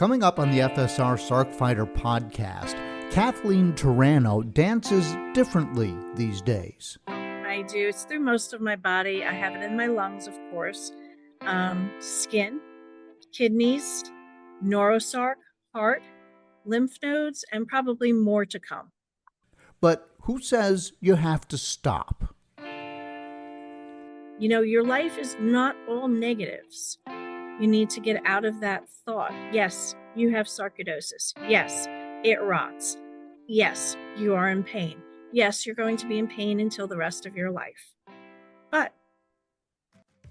Coming up on the FSR Sarc Fighter podcast, Cathleen Terrano dances differently these days. I do. It's through most of my body. I have it in my lungs, of course. Skin, kidneys, neurosarc, heart, lymph nodes, and probably more to come. But who says you have to stop? You know, your life is not all negatives. You need to get out of that thought. Yes, you have sarcoidosis. Yes, it rots. Yes, you are in pain. Yes, you're going to be in pain until the rest of your life. But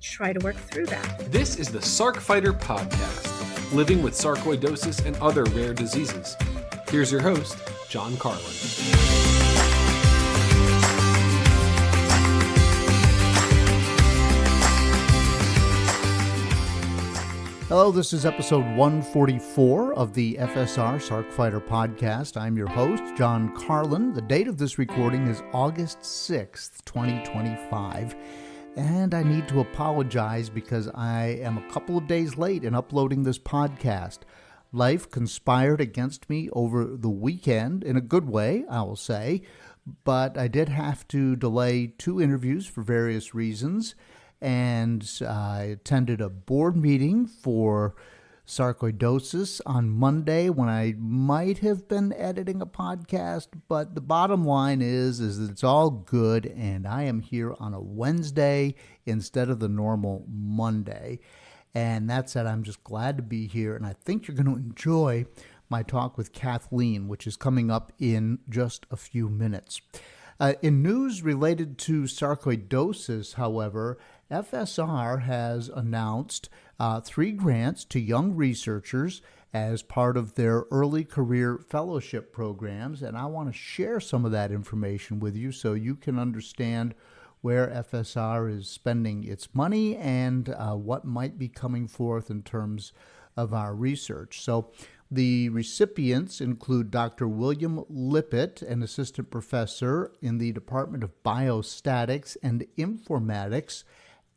try to work through that. This is the Sarc Fighter podcast, living with sarcoidosis and other rare diseases. Here's your host, John Carlin. Hello, this is episode 144 of the FSR Sarc Fighter podcast. I'm your host, John Carlin. The date of this recording is August 6th, 2025. And I need to apologize because I am a couple of days late in uploading this podcast. Life conspired against me over the weekend, in a good way, I will say. But I did have to delay 2 interviews for various reasons. And I attended a board meeting for sarcoidosis on Monday when I might have been editing a podcast, but the bottom line is that it's all good, and I am here on a Wednesday instead of the normal Monday. And that said, I'm just glad to be here, and I think you're going to enjoy my talk with Cathleen, which is coming up in just a few minutes. In news related to sarcoidosis, however, FSR has announced 3 grants to young researchers as part of their early career fellowship programs, and I want to share some of that information with you so you can understand where FSR is spending its money and what might be coming forth in terms of our research. So the recipients include Dr. William Lippitt, an assistant professor in the Department of Biostatics and Informatics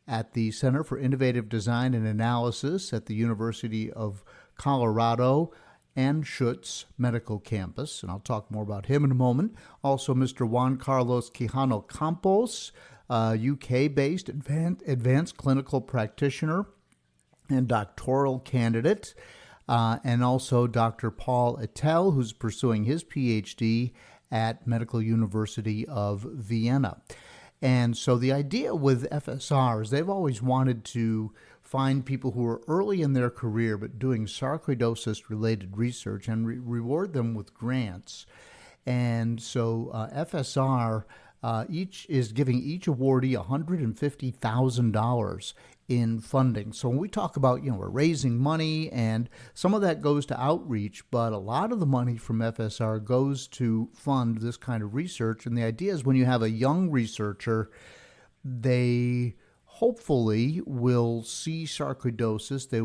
at the Center for Innovative Design and Analysis at the University of Colorado Anschutz Medical Campus, and I'll talk more about him in a moment. Also, Mr. Juan Carlos Quijano Campos, UK-based advanced clinical practitioner and doctoral candidate, and also Dr. Paul Attell, who's pursuing his PhD at Medical University of Vienna. And so the idea with FSR is they've always wanted to find people who are early in their career but doing sarcoidosis-related research and reward them with grants. And so FSR is giving each awardee $150,000 in funding. So when we talk about, we're raising money, and some of that goes to outreach, but a lot of the money from FSR goes to fund this kind of research. And the idea is when you have a young researcher, they hopefully will see sarcoidosis. They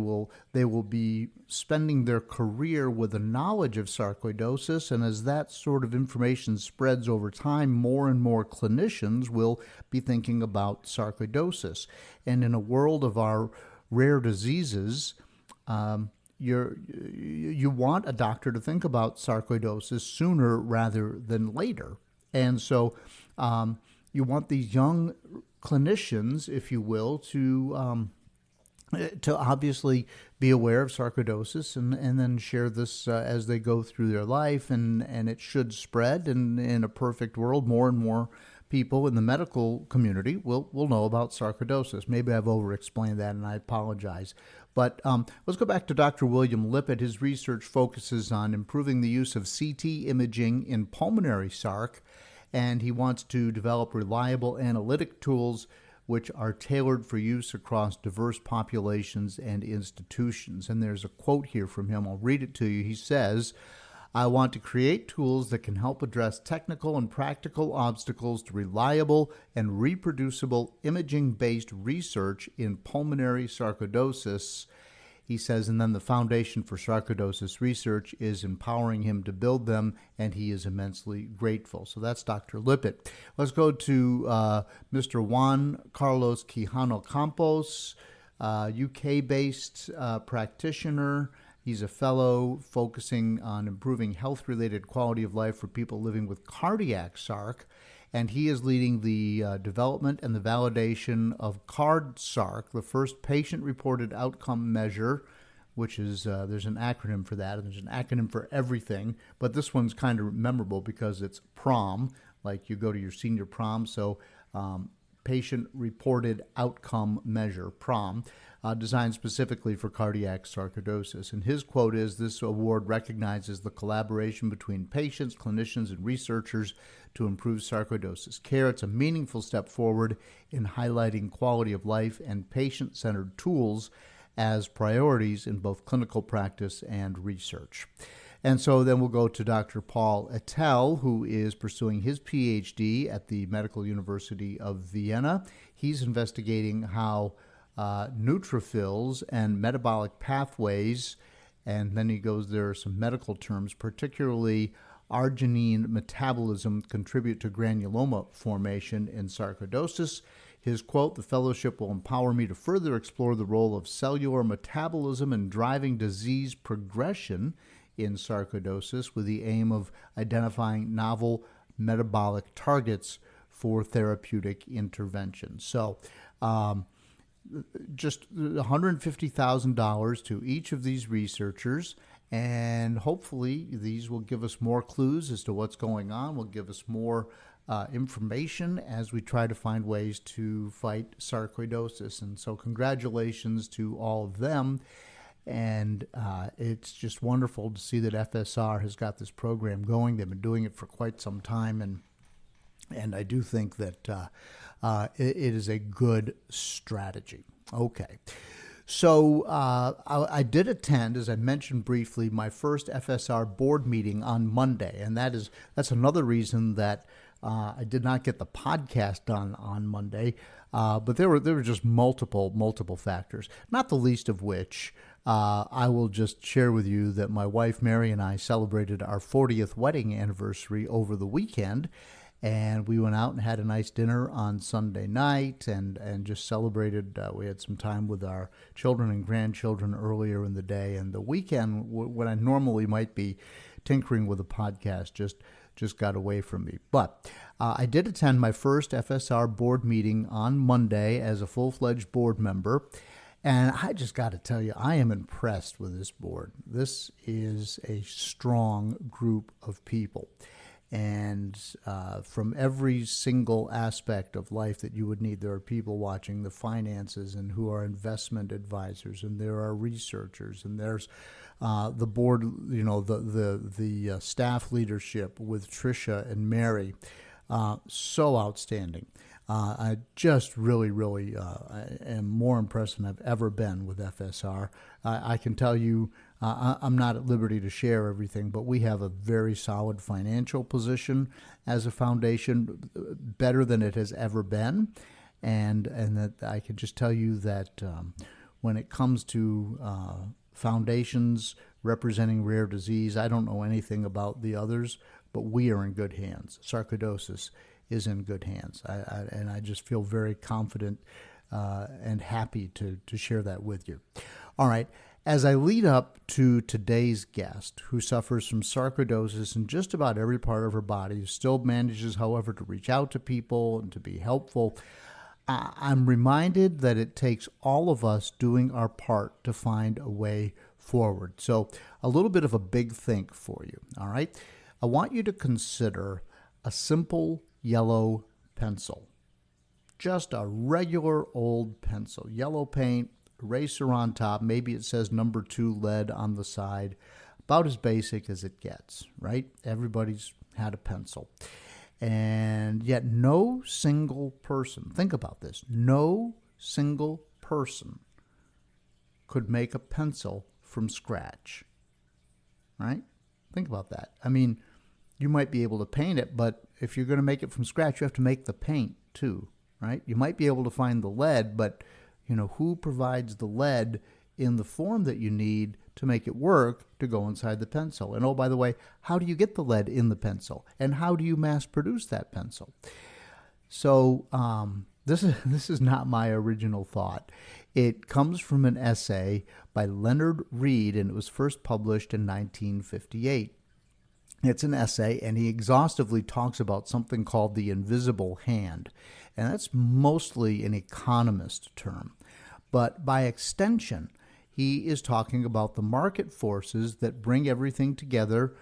will be spending their career with a knowledge of sarcoidosis, and as that sort of information spreads over time, more and more clinicians will be thinking about sarcoidosis. And in a world of our rare diseases, you want a doctor to think about sarcoidosis sooner rather than later. And so you want these young clinicians, if you will, to obviously be aware of sarcoidosis and then share this as they go through their life, and it should spread. And in a perfect world, more and more people in the medical community will know about sarcoidosis. Maybe I've over-explained that, and I apologize. But let's go back to Dr. William Lippitt. His research focuses on improving the use of CT imaging in pulmonary sarc, and he wants to develop reliable analytic tools which are tailored for use across diverse populations and institutions. And there's a quote here from him. I'll read it to you. He says, "I want to create tools that can help address technical and practical obstacles to reliable and reproducible imaging-based research in pulmonary sarcoidosis." He says, and then the foundation for sarcoidosis research is empowering him to build them, and he is immensely grateful. So that's Dr. Lippitt. Let's go to Mr. Juan Carlos Quijano Campos, UK-based practitioner. He's a fellow focusing on improving health-related quality of life for people living with cardiac Sarc, and he is leading the development and the validation of Sarc, the first patient-reported outcome measure, which is, there's an acronym for that, and there's an acronym for everything, but this one's kind of memorable because it's PROM, like you go to your senior prom, so patient-reported outcome measure, PROM, designed specifically for cardiac sarcoidosis. And his quote is, "This award recognizes the collaboration between patients, clinicians, and researchers to improve sarcoidosis care. It's a meaningful step forward in highlighting quality of life and patient-centered tools as priorities in both clinical practice and research." And so then we'll go to Dr. Paul Ettel, who is pursuing his PhD at the Medical University of Vienna. He's investigating how neutrophils and metabolic pathways, and then he goes, there are some medical terms, particularly arginine metabolism, contribute to granuloma formation in sarcoidosis. His quote, "The fellowship will empower me to further explore the role of cellular metabolism in driving disease progression in sarcoidosis with the aim of identifying novel metabolic targets for therapeutic intervention." So just $150,000 to each of these researchers, and hopefully these will give us more clues as to what's going on, will give us more information as we try to find ways to fight sarcoidosis. And so congratulations to all of them. And it's just wonderful to see that FSR has got this program going. They've been doing it for quite some time, and I do think that it is a good strategy. Okay. So I did attend, as I mentioned briefly, my first FSR board meeting on Monday, and that's another reason that I did not get the podcast done on Monday. But there were just multiple factors, not the least of which I will just share with you that my wife Mary and I celebrated our 40th wedding anniversary over the weekend. And we went out and had a nice dinner on Sunday night and just celebrated. We had some time with our children and grandchildren earlier in the day. And the weekend, when I normally might be tinkering with a podcast, just got away from me. But I did attend my first FSR board meeting on Monday as a full-fledged board member. And I just got to tell you, I am impressed with this board. This is a strong group of people. And from every single aspect of life that you would need, there are people watching the finances and who are investment advisors, and there are researchers, and there's the board, the staff leadership with Tricia and Mary. So outstanding. I just really am more impressed than I've ever been with FSR. I can tell you, I'm not at liberty to share everything, but we have a very solid financial position as a foundation, better than it has ever been. And that I can just tell you that when it comes to foundations representing rare disease, I don't know anything about the others, but we are in good hands. Sarcoidosis is in good hands. And I just feel very confident and happy to share that with you. All right. As I lead up to today's guest, who suffers from sarcoidosis in just about every part of her body, still manages, however, to reach out to people and to be helpful, I'm reminded that it takes all of us doing our part to find a way forward. So a little bit of a big think for you, all right? I want you to consider a simple yellow pencil, just a regular old pencil, yellow paint, eraser on top, maybe it says number 2 lead on the side, about as basic as it gets, right? Everybody's had a pencil. And yet no single person, think about this, no single person could make a pencil from scratch, right? Think about that. I mean, you might be able to paint it, but if you're going to make it from scratch, you have to make the paint too, right? You might be able to find the lead, but who provides the lead in the form that you need to make it work to go inside the pencil? And oh, by the way, how do you get the lead in the pencil? And how do you mass produce that pencil? So this is not my original thought. It comes from an essay by Leonard Reed, and it was first published in 1958. It's an essay, and he exhaustively talks about something called the invisible hand, and that's mostly an economist term. But by extension, he is talking about the market forces that bring everything together,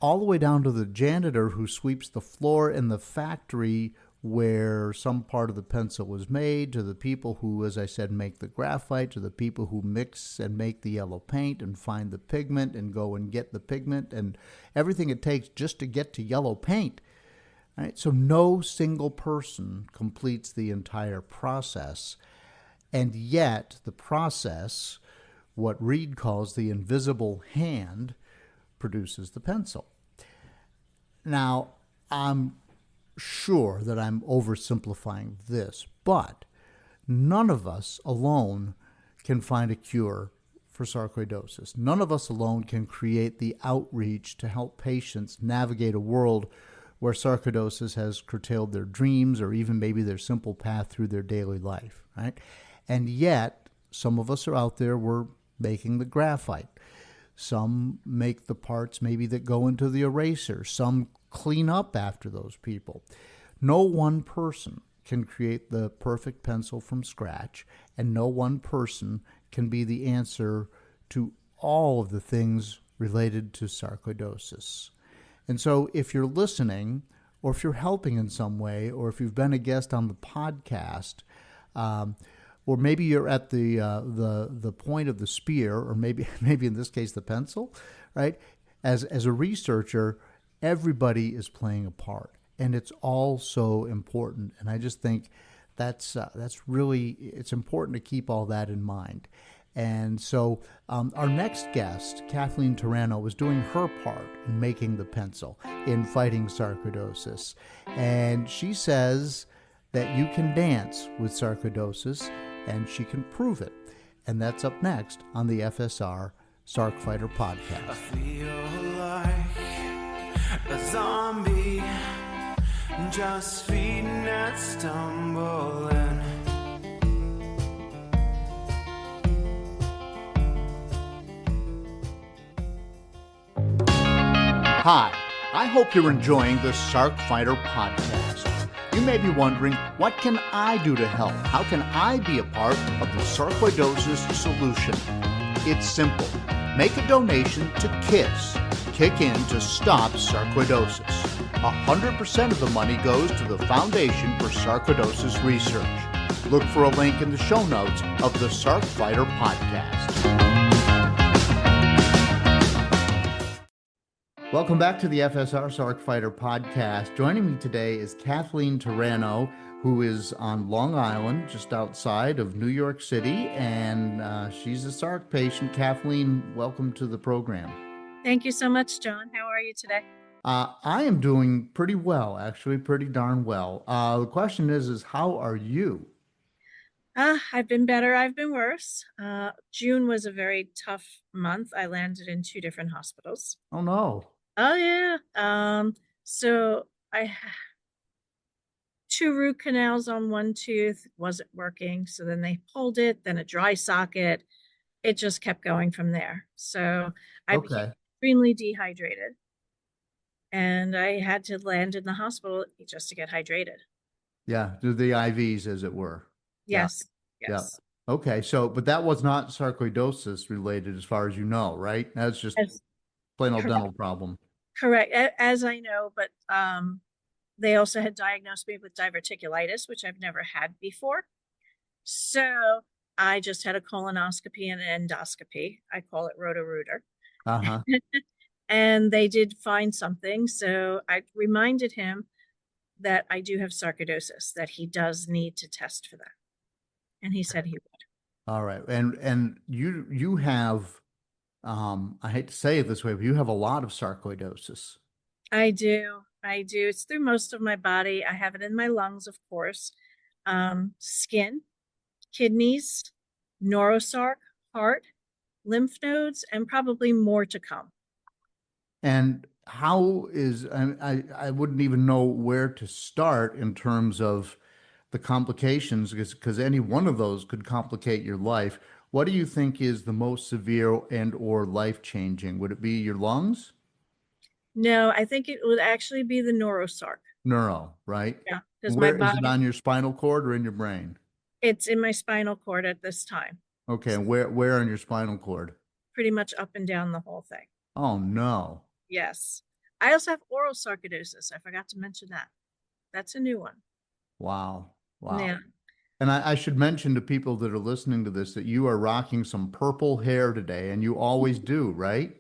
all the way down to the janitor who sweeps the floor in the factory where some part of the pencil was made, to the people who, as I said, make the graphite, to the people who mix and make the yellow paint and find the pigment and go and get the pigment and everything it takes just to get to yellow paint. All right? So no single person completes the entire process. And yet the process, what Reed calls the invisible hand, produces the pencil. Now, I'm sure that I'm oversimplifying this, but none of us alone can find a cure for sarcoidosis. None of us alone can create the outreach to help patients navigate a world where sarcoidosis has curtailed their dreams or even maybe their simple path through their daily life, right? And yet, some of us are out there, we're making the graphite. Some make the parts maybe that go into the eraser. Some clean up after those people. No one person can create the perfect pencil from scratch, and no one person can be the answer to all of the things related to sarcoidosis. And so if you're listening, or if you're helping in some way, or if you've been a guest on the podcast, or maybe you're at the point of the spear, or maybe in this case the pencil, right? As a researcher, everybody is playing a part, and it's all so important. And I just think that's really, it's important to keep all that in mind. And so our next guest, Cathleen Terrano, was doing her part in making the pencil, in fighting sarcoidosis. And she says that you can dance with sarcoidosis, and she can prove it. And that's up next on the FSR Sarc Fighter podcast. I feel like a zombie, just feeding and stumbling. Hi, I hope you're enjoying the Sarc Fighter podcast. You may be wondering, what can I do to help? How can I be a part of the sarcoidosis solution? It's simple. Make a donation to KISS, Kick In to Stop Sarcoidosis. 100% of the money goes to the Foundation for Sarcoidosis Research. Look for a link in the show notes of the Sarc Fighter podcast. Welcome back to the FSR Sarc Fighter podcast. Joining me today is Cathleen Terrano, who is on Long Island, just outside of New York City, and she's a Sarc patient. Kathleen, welcome to the program. Thank you so much, John. How are you today? I am doing pretty well, actually, pretty darn well. The question is how are you? I've been better. I've been worse. June was a very tough month. I landed in 2 different hospitals. Oh, no. Oh, yeah. So I had 2 root canals on one tooth, wasn't working. So then they pulled it, then a dry socket. It just kept going from there. So I became extremely dehydrated. And I had to land in the hospital just to get hydrated. Yeah, do the IVs, as it were. Yes. Yeah. Yes. Yeah. Okay, so, but that was not sarcoidosis related as far as you know, right? That's just plain old dental problem. Correct. As I know, but they also had diagnosed me with diverticulitis, which I've never had before. So I just had a colonoscopy and an endoscopy. I call it Roto-Rooter. Uh-huh. And they did find something. So I reminded him that I do have sarcoidosis, that he does need to test for that. And he said he would. All right. And you have, I hate to say it this way, but you have a lot of sarcoidosis. I do. It's through most of my body. I have it in my lungs, of course, skin, kidneys, neurosarc, heart, lymph nodes, and probably more to come. And how is, I wouldn't even know where to start in terms of the complications, because any one of those could complicate your life. What do you think is the most severe and or life-changing? Would it be your lungs? No, I think it would actually be the neurosarc. Neuro, right? Yeah, because my Where is it body, on your spinal cord or in your brain? it's in my spinal cord at this time. Okay, and where on your spinal cord? Pretty much up and down the whole thing. Oh no. Yes. I also have oral sarcoidosis. I forgot to mention that. That's a new one. Wow. Wow. Yeah. And I should mention to people that are listening to this that you are rocking some purple hair today, and you always do, right?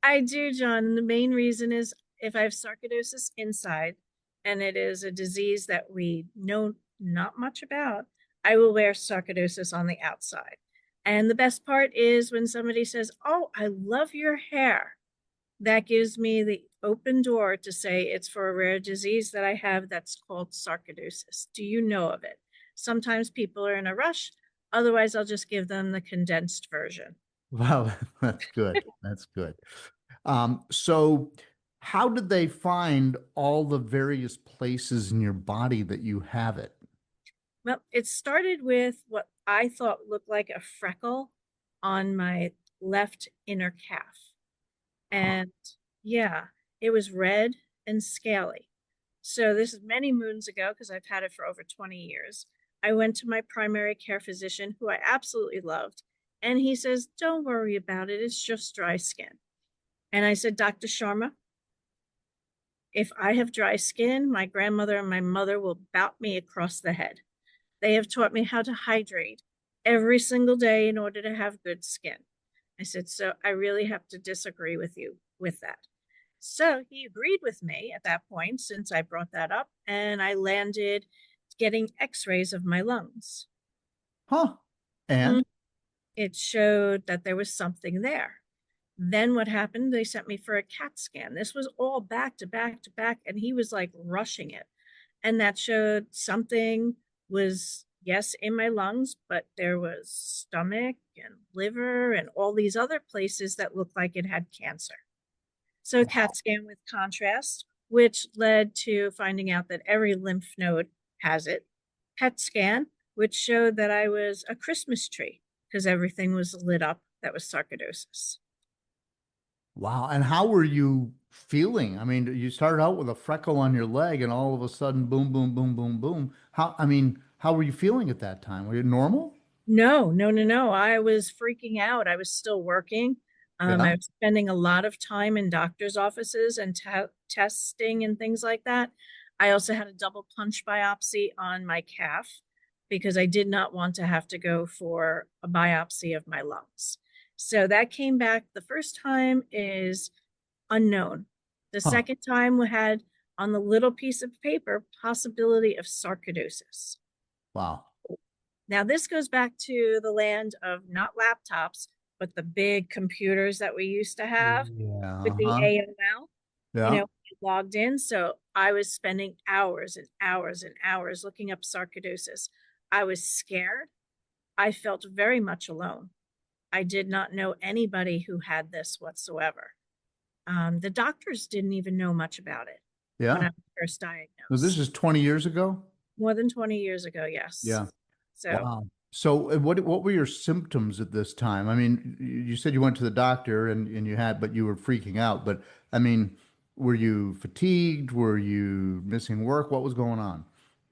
I do, John. The main reason is if I have sarcoidosis inside, and it is a disease that we know not much about, I will wear sarcoidosis on the outside. And the best part is when somebody says, "Oh, I love your hair." That gives me the open door to say it's for a rare disease that I have that's called sarcoidosis. Do you know of it? Sometimes people are in a rush. Otherwise, I'll just give them the condensed version. Wow, that's good. That's good. So how did they find all the various places in your body that you have it? Well, it started with what I thought looked like a freckle on my left inner calf. And yeah, it was red and scaly. So this is many moons ago because I've had it for over 20 years. I went to my primary care physician, who I absolutely loved, and he says, "Don't worry about it. It's just dry skin." And I said, "Dr. Sharma, if I have dry skin, my grandmother and my mother will bout me across the head. They have taught me how to hydrate every single day in order to have good skin." I said, "So I really have to disagree with you with that." So he agreed with me at that point, since I brought that up, and I landed getting x-rays of my lungs. Huh. Mm. And It showed that there was something there. Then what happened? They sent me for a CAT scan. This was all back to back to back, and he was like rushing it. And that showed something was, yes, in my lungs, but there was stomach and liver and all these other places that looked like it had cancer. So CAT scan with contrast, which led to finding out that every lymph node has it. PET scan, which showed that I was a Christmas tree because everything was lit up that was sarcoidosis. wow. And how were you feeling? I mean, you started out with a freckle on your leg and all of a sudden, boom, boom, boom, boom, boom. How were you feeling at that time? Were you normal? No, no, no, no. I was freaking out. I was still working. Yeah. I was spending a lot of time in doctor's offices and testing and things like that. I also had a double punch biopsy on my calf because I did not want to have to go for a biopsy of my lungs. So that came back. The first time is unknown. The Huh. second time we had on the little piece of paper possibility of sarcoidosis. Wow. Now, this goes back to the land of not laptops, but the big computers that we used to have Yeah. with the Uh-huh. AOL, Yeah. logged in. So I was spending hours and hours and hours looking up sarcoidosis. I was scared. I felt very much alone. I did not know anybody who had this whatsoever. The doctors didn't even know much about it when I Yeah. was first So this diagnosed. is 20 years ago? More than 20 years ago, yes. Yeah. So Wow. So what were your symptoms at this time? I mean, you said you went to the doctor and you had, but you were freaking out. But I mean, were you fatigued? Were you missing work? What was going on?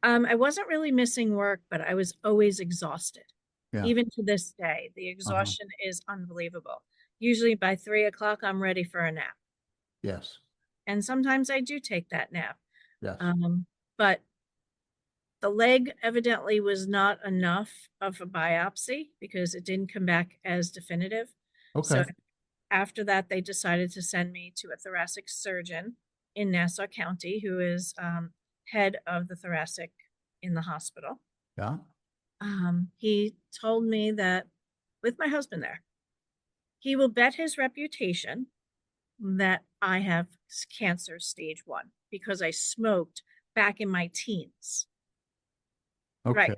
I wasn't really missing work, but I was always exhausted. Yeah. Even to this day, the Uh-huh. exhaustion is unbelievable. Usually by 3 o'clock, I'm ready for a nap. Yes. And sometimes I do take that nap. Yes. But the leg evidently was not enough of a biopsy because it didn't come back as definitive. So Okay. after that, they decided to send me to a thoracic surgeon in Nassau County, who is head of the thoracic in the hospital. Yeah. He told me that, with my husband there, he will bet his reputation that I have cancer stage 1 because I smoked back in my teens. Okay. Right.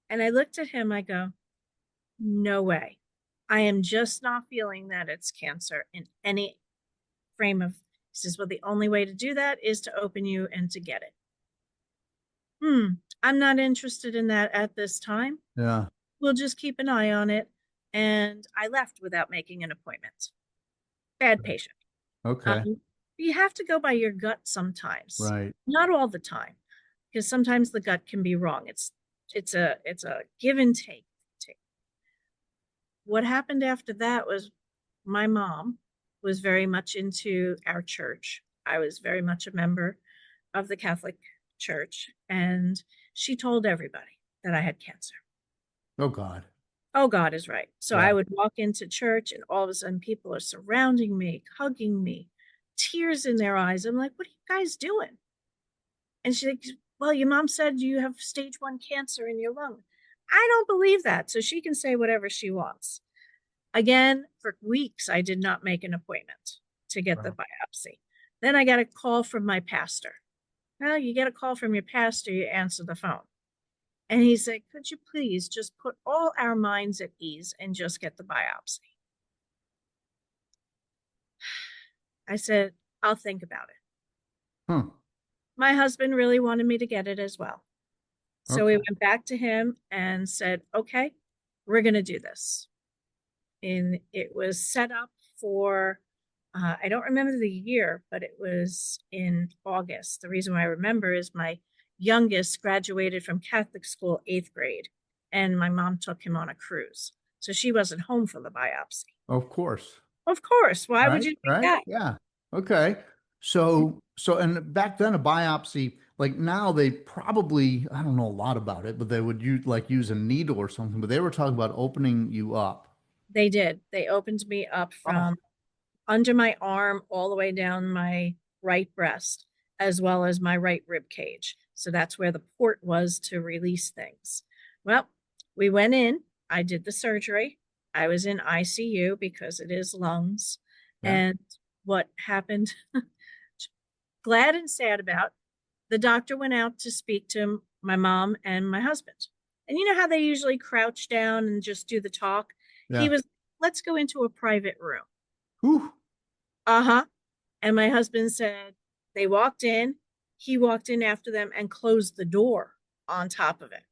And I looked at him, I go, "No way. I am just not feeling that it's cancer in any frame of." He says, "Well, the only way to do that is to open you and to get it." I'm not interested in that at this time. Yeah. We'll just keep an eye on it. And I left without making an appointment. Bad patient. Okay. You have to go by your gut sometimes, Right. not all the time, because sometimes the gut can be wrong. It's a give and take. What happened after that was my mom was very much into our church. I was very much a member of the Catholic Church, and she told everybody that I had cancer. Oh God. Oh, God is right. So Yeah. I would walk into church, and all of a sudden people are surrounding me, hugging me, tears in their eyes. I'm like, what are you guys doing? And she's like, well, your mom said you have stage 1 cancer in your lung. I don't believe that. So she can say whatever she wants. Again, for weeks, I did not make an appointment to get the Wow. biopsy. Then I got a call from my pastor. Well, you get a call from your pastor, you answer the phone. And he said, could you please just put all our minds at ease and just get the biopsy? I said, I'll think about it. Huh. My husband really wanted me to get it as well. So we Okay. went back to him and said, okay, we're going to do this. And it was set up for, I don't remember the year, but it was in August. The reason why I remember is my youngest graduated from Catholic school 8th grade, and my mom took him on a cruise. So she wasn't home for the biopsy. Of course. Of course. Why would Right. you think Right. that? Yeah. Okay. And back then a biopsy, like now they probably, I don't know a lot about it, but they would use a needle or something, but they were talking about opening you up. They did. They opened me up Oh, from under my arm all the way down my right breast, as well as my right rib cage. So that's where the port was to release things. Well, we went in. I did the surgery. I was in ICU because it is lungs. yeah. And what happened, glad and sad about, the doctor went out to speak to my mom and my husband. And you know how they usually crouch down and just do the talk? He Yeah. was, let's go into a private room. Whew. Uh-huh. And my husband said, they walked in, he walked in after them and closed the door on top of it.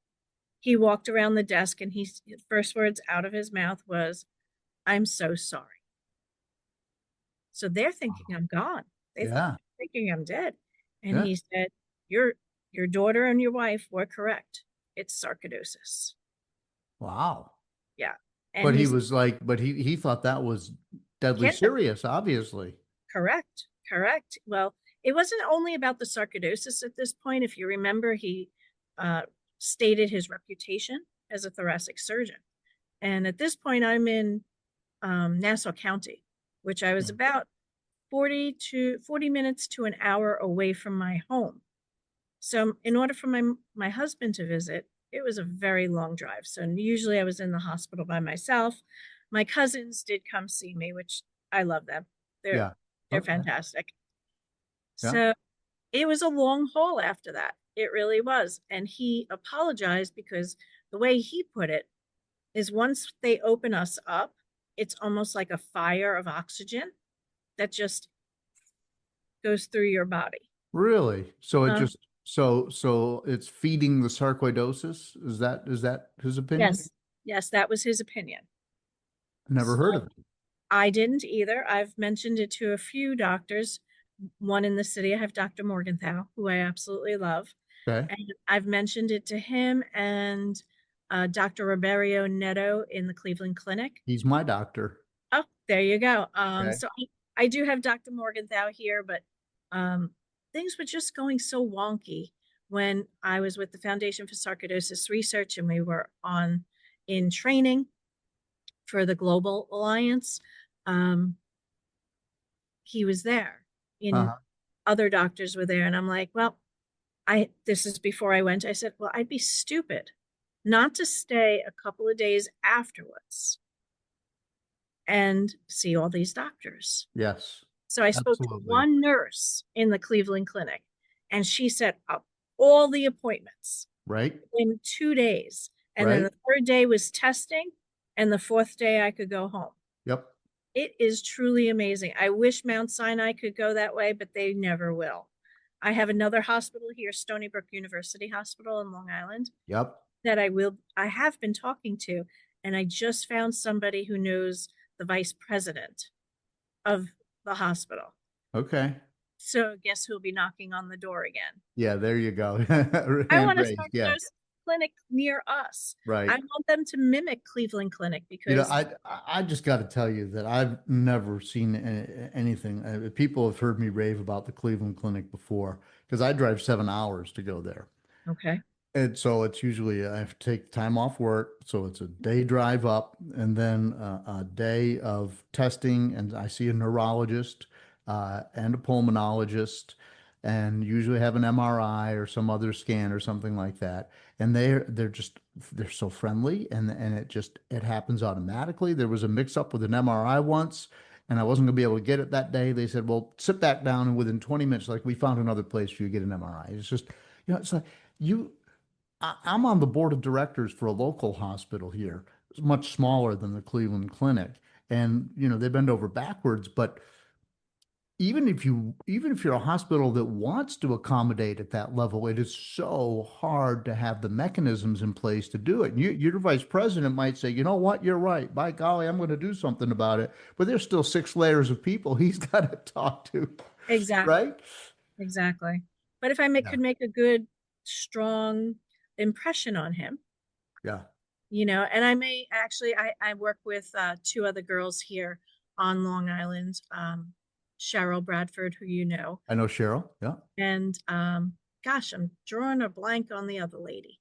He walked around the desk and his first words out of his mouth was, I'm so sorry. So they're thinking I'm gone. They're Yeah. thinking I'm dead. And Yeah. he said, your daughter and your wife were correct. It's sarcoidosis. Wow. Yeah. And But he he's was like, but he thought that was deadly cancer. serious, obviously. Correct. Correct. Well, it wasn't only about the sarcoidosis at this point. If you remember, he stated his reputation as a thoracic surgeon. And at this point, I'm in Nassau County, which I was Yeah. about 40 minutes to an hour away from my home. So in order for my husband to visit, it was a very long drive. So usually I was in the hospital by myself. My cousins did come see me, which I love them. They're Yeah. they're Okay. fantastic. Yeah. So it was a long haul after that. It really was. And he apologized because the way he put it is once they open us up, it's almost like a fire of oxygen that just goes through your body. Really? So it Um, just so it's feeding the sarcoidosis? Is that his opinion? yes, that was his opinion. Never heard So of it. I didn't either. I've mentioned it to a few doctors. One in the city, I have Dr. Morgenthau, who I absolutely love. Okay. And I've mentioned it to him and Dr. Roberio Neto in the Cleveland Clinic. He's my doctor. Oh, there you go. Okay. So I do have Dr. Morgenthau here, but things were just going so wonky when I was with the Foundation for Sarcoidosis Research and we were in training for the Global Alliance. He was there, and Uh-huh. other doctors were there, and I'm like, well, this is before I went. I said, well, I'd be stupid not to stay a couple of days afterwards and see all these doctors. Yes. So I spoke to Absolutely. one nurse in the Cleveland Clinic, and she set up all the appointments Right? in 2 days. And then Right? the third day was testing, and the fourth day I could go home. Yep. It is truly amazing. I wish Mount Sinai could go that way, but they never will. I have another hospital here, Stony Brook University Hospital in Long Island, Yep. that I have been talking to, and I just found somebody who knows the vice president of the hospital. Okay. So guess who'll be knocking on the door again? Yeah, there you go. I Hand want a raised. Yeah, sarcoidosis clinic near us. right. I want them to mimic Cleveland Clinic because I just got to tell you that I've never seen anything. People have heard me rave about the Cleveland Clinic before because I drive 7 hours to go there. okay. And so it's usually I have to take time off work. So it's a day drive up and then a day of testing. And I see a neurologist and a pulmonologist and usually have an MRI or some other scan or something like that. And they're so friendly and it happens automatically. There was a mix up with an MRI once and I wasn't gonna be able to get it that day. They said, well, sit back down and within 20 minutes, like we found another place for you to get an MRI. It's just, it's like you I'm on the board of directors for a local hospital here. It's much smaller than the Cleveland Clinic. And, they bend over backwards, but even if you're a hospital that wants to accommodate at that level, it is so hard to have the mechanisms in place to do it. Your vice president might say, you know what, you're right. By golly, I'm going to do something about it. But there's still 6 layers of people he's got to talk to, Exactly. right? Exactly. But if Yeah. could make a good, strong impression on him, Yeah. and I may actually, I work with two other girls here on Long Island, Cheryl Bradford, who you know, I know Cheryl. Yeah. and gosh, I'm drawing a blank on the other lady,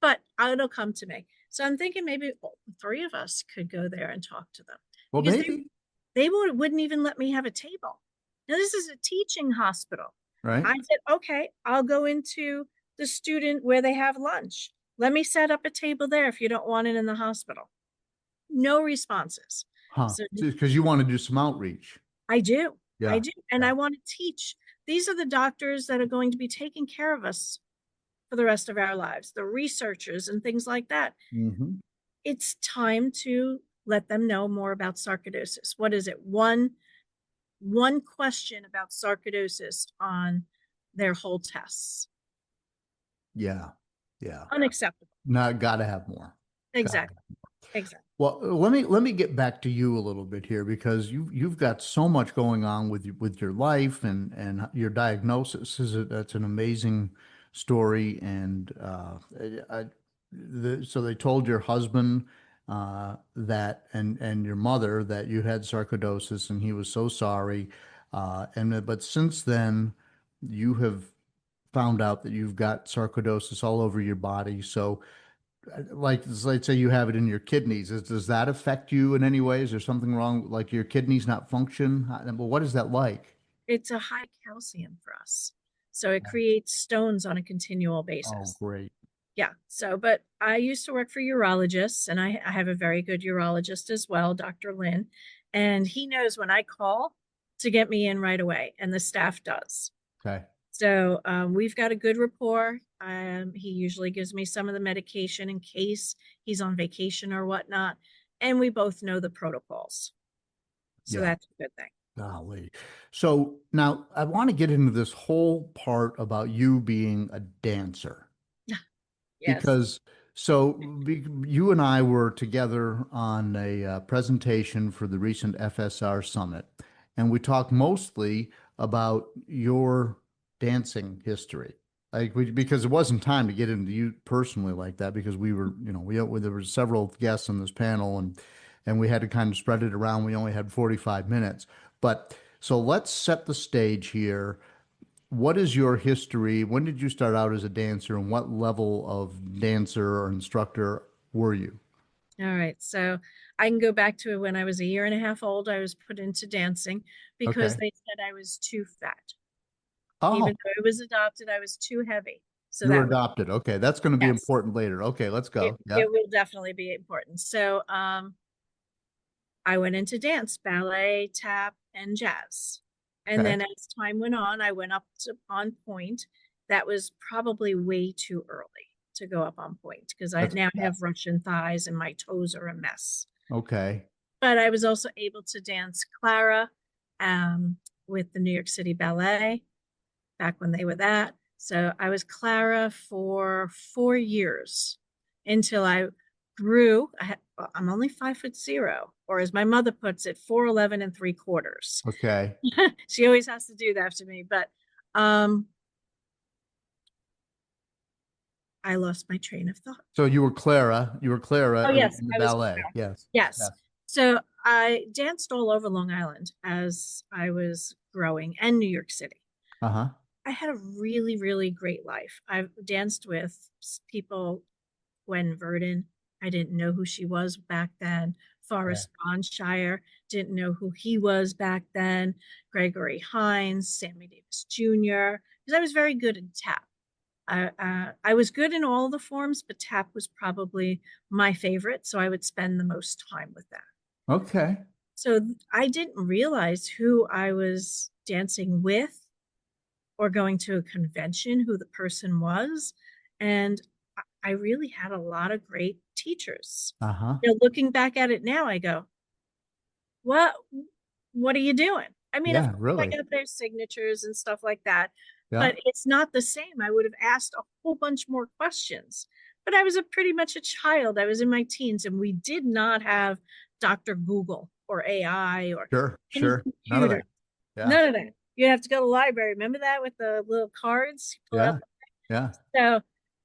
but it'll come to me. So I'm thinking maybe the three of us could go there and talk to them. Well, Because maybe. They wouldn't even let me have a table. Now, this is a teaching hospital. Right. I said, okay, I'll go into the student where they have lunch. Let me set up a table there if you don't want it in the hospital. No responses. Huh. So Because you want to do some outreach. I do. Yeah. I do. And Yeah. I want to teach. These are the doctors that are going to be taking care of us for the rest of our lives, the researchers and things like that. Mm-hmm. It's time to let them know more about sarcoidosis. What is it? One question about sarcoidosis on their whole tests. Yeah. Yeah. Unacceptable. Not got to have more. Exactly. Exactly. Well, let me get back to you a little bit here because you've got so much going on with your life and your diagnosis that's an amazing story and so they told your husband that and your mother that you had sarcoidosis and he was so sorry but since then you have found out that you've got sarcoidosis all over your body. So like let's say you have it in your kidneys. Does that affect you in any way? Is there something wrong, like your kidneys not function? Well, what is that like? It's a high calcium for us. So it creates stones on a continual Oh, basis. great. Yeah. So, but I used to work for urologists and I have a very good urologist as well, Dr. Lynn, and he knows when I call to get me in right away, and the staff does. Okay. So we've got a good rapport. He usually gives me some of the medication in case he's on vacation or whatnot. And we both know the protocols. So Yeah. that's a good thing. Golly. So now I want to get into this whole part about you being a dancer. Yes. Because you and I were together on a presentation for the recent FSR summit, and we talked mostly about your dancing history. Because it wasn't time to get into you personally like that because we were, there were several guests on this panel and we had to kind of spread it around. We only had 45 minutes. But so let's set the stage here. What is your history? When did you start out as a dancer and what level of dancer or instructor were you? All right. So I can go back to when I was a year and a half old. I was put into dancing because Okay. they said I was too fat. Oh, Even though I was adopted, I was too heavy. So you were that was, adopted. Okay, that's going to be yes, important later. Okay, let's go. Yeah. it will definitely be important. So I went into dance, ballet, tap, and jazz. And Okay. then as time went on, I went up on point. That was probably way too early to go up on point because I That's now have Russian thighs and my toes are a mess. okay. But I was also able to dance Clara with the New York City Ballet. back when they were that. So I was Clara for 4 years until I grew. I'm only 5'0", or as my mother puts it, 4'11 3/4. Okay. She always has to do that to me, but I lost my train of thought. So you were Clara. You were Clara Oh, yes, in the I was ballet. Clara. Yes. Yes. Yes. So I danced all over Long Island as I was growing, and New York City. Uh-huh. I had a really, really great life. I've danced with people. Gwen Verdon, I didn't know who she was back then. Forrest Bonshire, didn't know who he was back then. Gregory Hines, Sammy Davis Jr., because I was very good at tap. I was good in all the forms, but tap was probably my favorite, so I would spend the most time with that. Okay. So I didn't realize who I was dancing with or going to a convention, who the person was. And I really had a lot of great teachers. Uh-huh. Looking back at it now, I go, what are you doing? I mean, of Yeah, course I really. got their signatures and stuff like that, Yeah. but it's not the same. I would have asked a whole bunch more questions. But I was pretty much a child. I was in my teens, and we did not have Dr. Google or AI or Sure, any sure. None of computer. that. Yeah. None of that. You have to go to the library. Remember that with the little cards? You pull Yeah. out. Yeah. So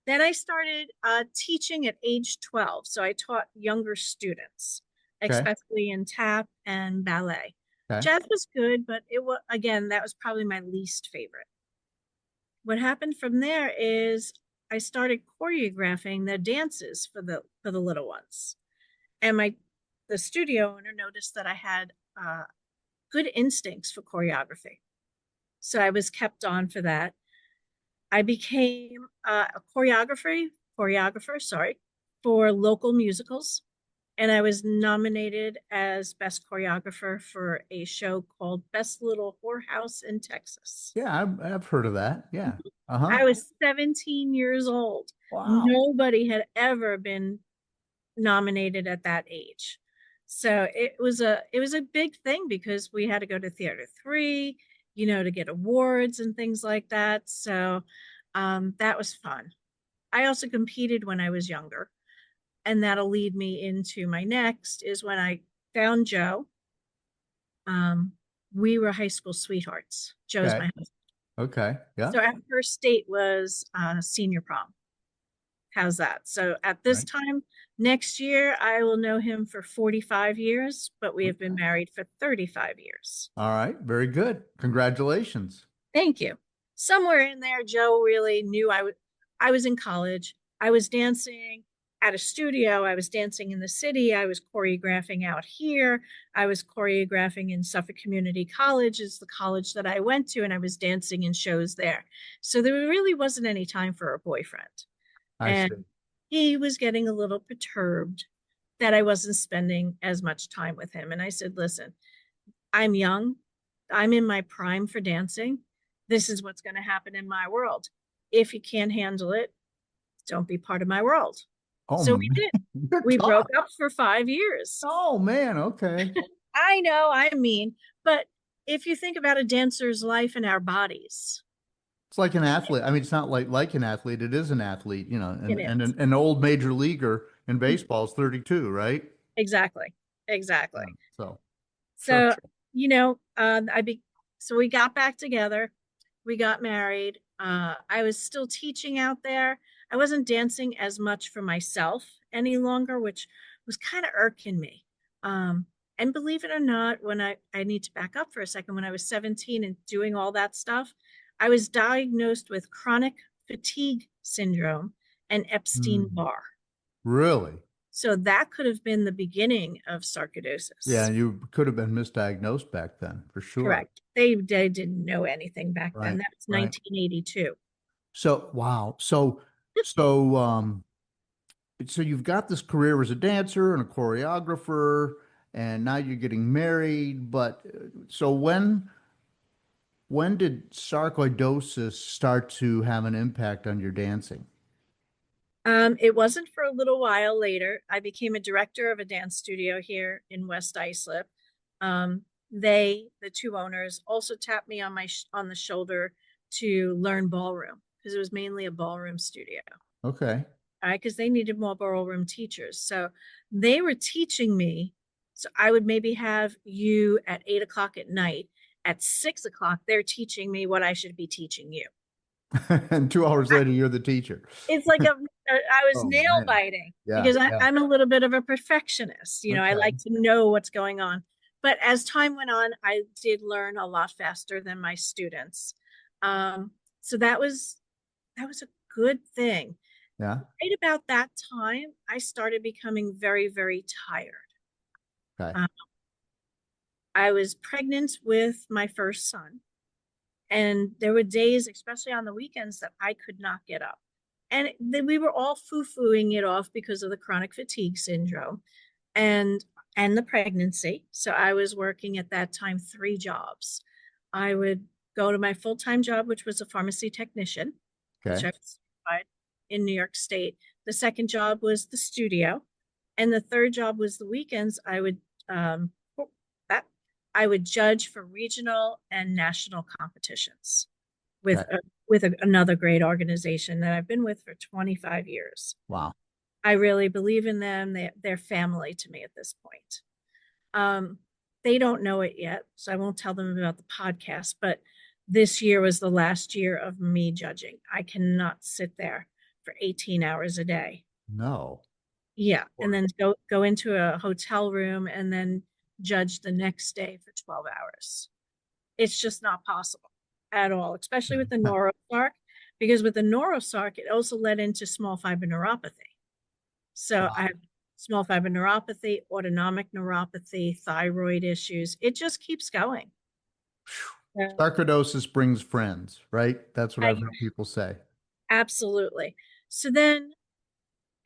then I started teaching at age 12. So I taught younger students, Okay. especially in tap and ballet. Okay. Jazz was good, but it was, again, that was probably my least favorite. What happened from there is I started choreographing the dances for the little ones. And the studio owner noticed that I had good instincts for choreography. So I was kept on for that. I became a choreographer, sorry, for local musicals. And I was nominated as best choreographer for a show called Best Little Whorehouse in Texas. Yeah, I've heard of that. Yeah. Uh-huh. I was 17 years old. Wow. Nobody had ever been nominated at that age. So it was a big thing because we had to go to Theater 3, to get awards and things like that. So that was fun. I also competed when I was younger, and that'll lead me into my next is when I found Joe. We were high school sweethearts. Joe's Okay. my husband. Okay. Yeah. So our first date was senior prom. How's that? So at this time, next year, I will know him for 45 years, but we have been married for 35 years. All right. Very good. Congratulations. Thank you. Somewhere in there, Joe really knew I was in college. I was dancing at a studio. I was dancing in the city. I was choreographing out here. I was choreographing in Suffolk Community College, is the college that I went to, and I was dancing in shows there. So there really wasn't any time for a boyfriend. I And see. he was getting a little perturbed that I wasn't spending as much time with him. And I said, listen, I'm young. I'm in my prime for dancing. This is what's going to happen in my world. If you can't handle it, don't be part of my world. Oh, So we did. you're We tough. broke up for 5 years. Oh, man. Okay. I know, I mean, but if you think about a dancer's life and our bodies, It's like an athlete. I mean, it's not like an athlete. It is an athlete, and, it and is. an old major leaguer in baseball is 32, right? Exactly. So, So, sure. So we got back together. We got married. I was still teaching out there. I wasn't dancing as much for myself any longer, which was kind of irking me. And believe it or not, when I need to back up for a second, when I was 17 and doing all that stuff, I was diagnosed with chronic fatigue syndrome and Epstein-Barr. Really? So that could have been the beginning of sarcoidosis. Yeah, you could have been misdiagnosed back then, for sure. Correct. They didn't know anything back then. Right, That was right. 1982. So, wow. So you've got this career as a dancer and a choreographer, and now you're getting married. But so when did sarcoidosis start to have an impact on your dancing? It wasn't for a little while later. I became a director of a dance studio here in West Islip. The two owners, also tapped me on the shoulder to learn ballroom because it was mainly a ballroom studio. Okay. All right, because they needed more ballroom teachers. So they were teaching me. So I would maybe have you at 8 o'clock at night. At 6 o'clock, they're teaching me what I should be teaching you. And 2 hours later, you're the teacher. It's like I was Oh, nail man. biting Yeah, because yeah. I'm a little bit of a perfectionist. I Okay. like to know what's going on. But as time went on, I did learn a lot faster than my students. So that was a good thing. Yeah. Right about that time, I started becoming very, very tired. Okay. Um, I was pregnant with my first son, and there were days, especially on the weekends, that I could not get up. And we were all foo-fooing it off because of the chronic fatigue syndrome and the pregnancy. So I was working at that time 3 jobs. I would go to my full-time job, which was a pharmacy technician, which Okay. I was certified in New York State. The second job was the studio, and the third job was the weekends. I would judge for regional and national competitions with Okay. another great organization that I've been with for 25 years. Wow. I really believe in them. They're family to me at this point. They don't know it yet, so I won't tell them about the podcast, but this year was the last year of me judging. I cannot sit there for 18 hours a day. No. Yeah, and then go into a hotel room and then judge the next day for 12 hours. It's just not possible at all, especially with the neurosarc, because with the neurosarc, it also led into small fiber neuropathy. So I Wow. have small fiber neuropathy, autonomic neuropathy, thyroid issues. It just keeps going. Sarcoidosis brings friends, right? That's what I, I've heard people say. absolutely. So then,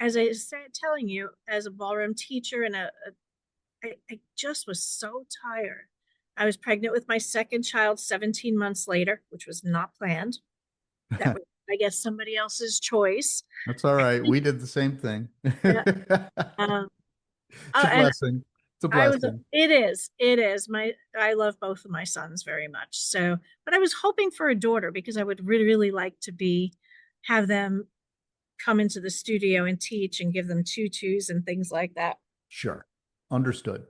as I said, telling you, as a ballroom teacher and I just was so tired. I was pregnant with my second child 17 months later, which was not planned. That was, I guess, somebody else's choice. That's all right. We did the same thing. Yeah. Um, It's a and blessing. It's a blessing. it is I love both of my sons very much. So, but I was hoping for a daughter because I would really, really like to have them come into the studio and teach and give them tutus and things like that. Sure. Understood.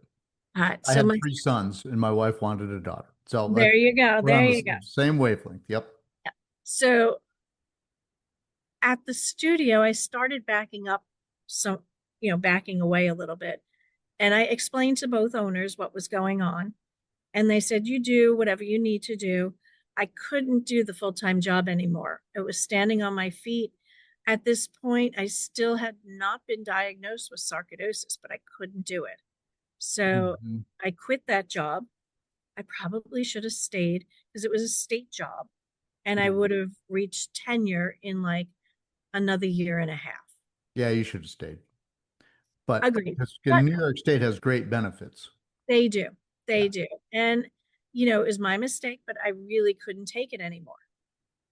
I So had 3 sons and my wife wanted a daughter. So there you go. we're There on you the go. same wavelength. Yep. Yeah. So at the studio, I started backing up, backing away a little bit. And I explained to both owners what was going on. And they said, you do whatever you need to do. I couldn't do the full-time job anymore. It was standing on my feet. At this point, I still had not been diagnosed with sarcoidosis, but I couldn't do it. So Mhm. I quit that job. I probably should have stayed because it was a state job and I would have reached tenure in like another year and a half. Yeah, you should have stayed. But Agreed. because But New York State has great benefits. they do. Yeah. They do. And, it was my mistake, but I really couldn't take it anymore.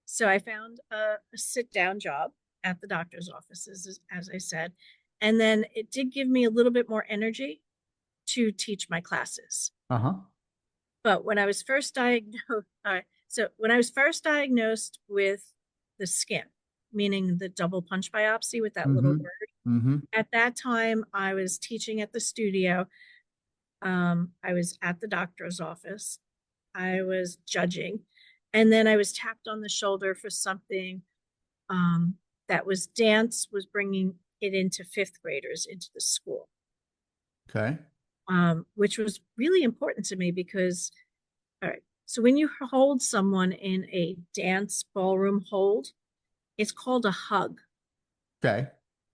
So I found a sit down job at the doctor's offices, as I said. And then it did give me a little bit more energy to teach my classes. Uh-huh. But when I was first diagnosed, when I was first diagnosed with the skin, meaning the double punch biopsy with that little Mm-hmm. word, Mm-hmm. at that time I was teaching at the studio. I was at the doctor's office. I was judging, and then I was tapped on the shoulder for something that was dance was bringing it into 5th graders into the school, Okay. which was really important to me because, all right, so when you hold someone in a dance ballroom hold, it's called a hug. Okay.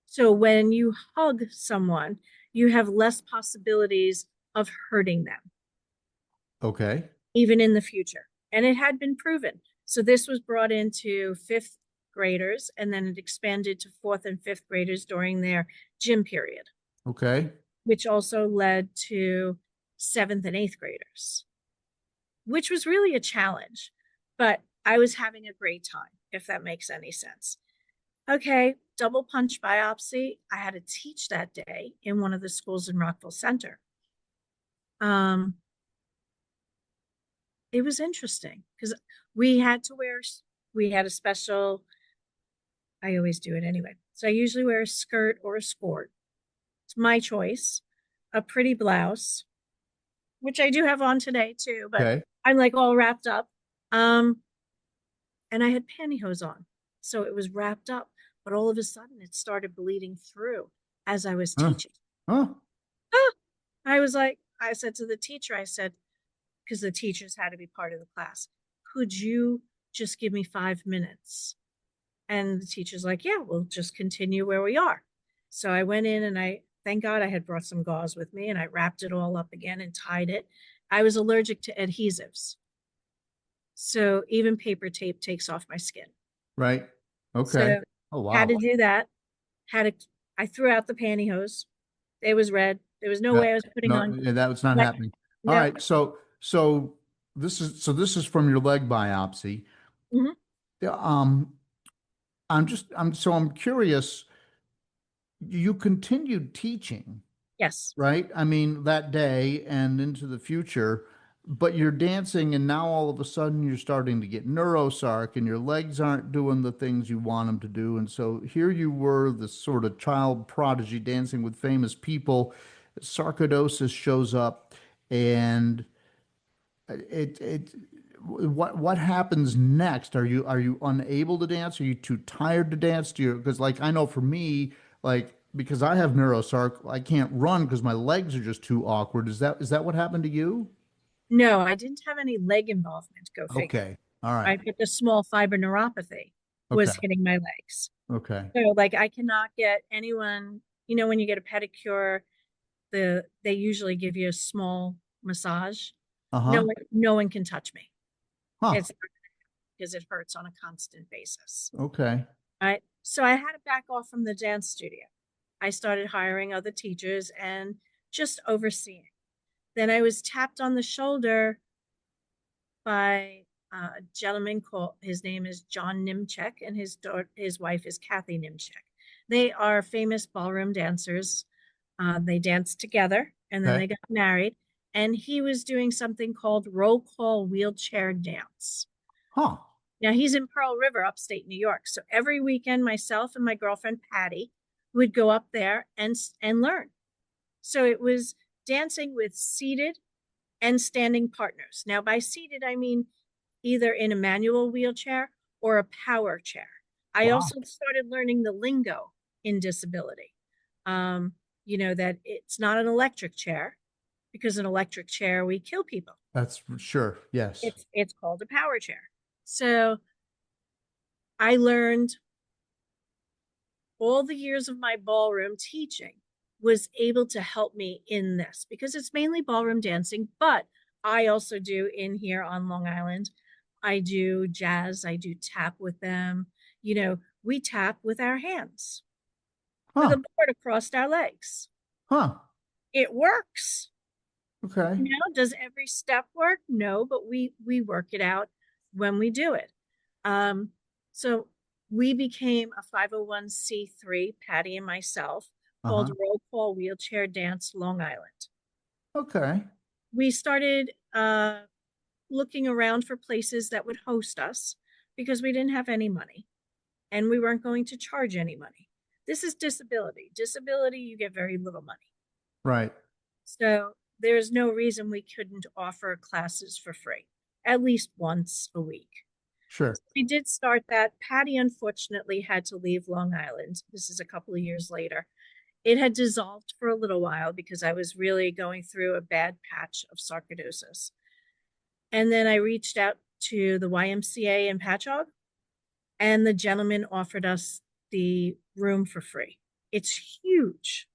So when you hug someone, you have less possibilities of hurting them, Okay. even in the future. And it had been proven. So this was brought into 5th graders, and then it expanded to 4th and 5th graders during their gym period, Okay. which also led to 7th and 8th graders, which was really a challenge. But I was having a great time, if that makes any sense. Okay, double punch biopsy. I had to teach that day in one of the schools in Rockville Center. It was interesting because we had to wear we had a special, I always do it anyway. So I usually wear a skirt or a skirt. It's my choice. A pretty blouse, which I do have on today too, but Okay. I'm like all wrapped up. And I had pantyhose on. So it was wrapped up, but all of a sudden it started bleeding through as I was Huh. teaching. Huh. Ah! I said to the teacher, I said, because the teachers had to be part of the class, could you just give me 5 minutes? And the teacher's like, yeah, we'll just continue where we are. So I went in and thank God I had brought some gauze with me and I wrapped it all up again and tied it. I was allergic to adhesives. So even paper tape takes off my skin. Right. Okay. So Oh, had wow. to do that. I threw out the pantyhose. It was red. There was no Yeah. way I was putting No, on. yeah, that was not Like, happening. All no. right. So this is from your leg biopsy. Mhm. Yeah, I'm curious. You continued teaching, Yes. right? I mean, that day and into the future, but you're dancing, and now all of a sudden you're starting to get neurosarc, and your legs aren't doing the things you want them to do. And so here you were, this sort of child prodigy dancing with famous people. Sarcoidosis shows up, and it what happens next? Are you unable to dance? Are you too tired to dance? Do you, because like I know for me, like because I have neurosarc, I can't run because my legs are just too awkward. Is that what happened to you? No, I didn't have any leg involvement. Go figure. Okay. All right. I think the small fiber neuropathy Okay. was hitting my legs. Okay. So like I cannot get anyone, when you get a pedicure, they usually give you a small massage. Uh-huh. No one can touch me. Huh. It's because it hurts on a constant basis. Okay. Right. So I had to back off from the dance studio. I started hiring other teachers and just overseeing. Then I was tapped on the shoulder by a gentleman called, his name is John Nimchek, and his wife is Kathy Nimchek. They are famous ballroom dancers. They danced together and then Okay. they got married. And he was doing something called roll call wheelchair dance. Huh. Now he's in Pearl River, upstate New York. So every weekend, myself and my girlfriend Patty would go up there and learn. So it was dancing with seated and standing partners. Now, by seated, I mean either in a manual wheelchair or a power chair. I Wow. also started learning the lingo in disability. That it's not an electric chair, because an electric chair, we kill people. That's sure. Yes. It's called a power chair. So I learned all the years of my ballroom teaching was able to help me in this because it's mainly ballroom dancing, but I also do in here on Long Island. I do jazz, I do tap with them. We tap with our hands, with a Huh. board across our legs. Huh. It works. Okay. Does every step work? No, but we work it out when we do it. So we became a 501c3, Patty and myself, called Uh-huh. Roll Call Wheelchair Dance Long Island. Okay. We started looking around for places that would host us because we didn't have any money and we weren't going to charge any money. This is disability. Disability, you get very little money. Right. So there's no reason we couldn't offer classes for free, at least once a week. Sure. We did start that. Patty unfortunately had to leave Long Island. This is a couple of years later. It had dissolved for a little while because I was really going through a bad patch of sarcoidosis. And then I reached out to the YMCA in Patchogue, and the gentleman offered us the room for free. It's huge.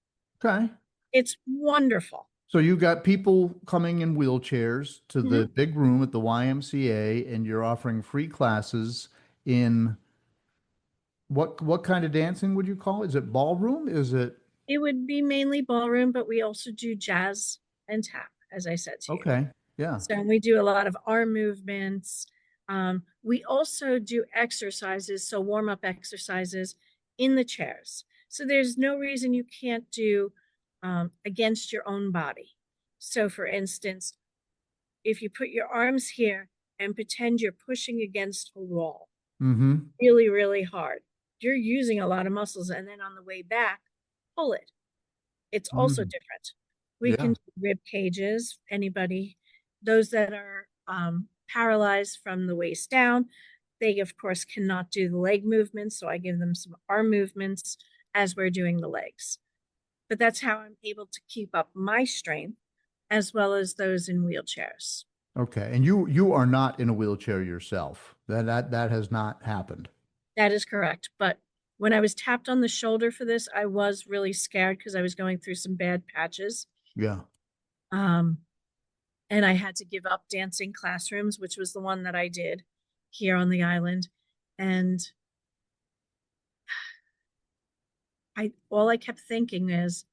Okay. It's wonderful. So you got people coming in wheelchairs to the big room at the YMCA, and you're offering free classes in what kind of dancing would you call it? Is it ballroom? Is it It would be mainly ballroom, but we also do jazz and tap, as I said to you. okay? Yeah. So we do a lot of arm movements. We also do exercises, so warm-up exercises in the chairs. So there's no reason you can't do against your own body. So for instance, if you put your arms here and pretend you're pushing against a wall, Mm-hmm. really, really hard. You're using a lot of muscles, and then on the way back, pull it. It's also Mm. different. We can Yeah. do rib cages. Anybody, those that are paralyzed from the waist down, they of course cannot do the leg movements. So I give them some arm movements as we're doing the legs. But that's how I'm able to keep up my strength as well as those in wheelchairs. Okay. And you are not in a wheelchair yourself. That has not happened. That is correct. But when I was tapped on the shoulder for this, I was really scared because I was going through some bad patches. Yeah. Um, and I had to give up dancing classrooms, which was the one that I did here on the island. And all I kept thinking is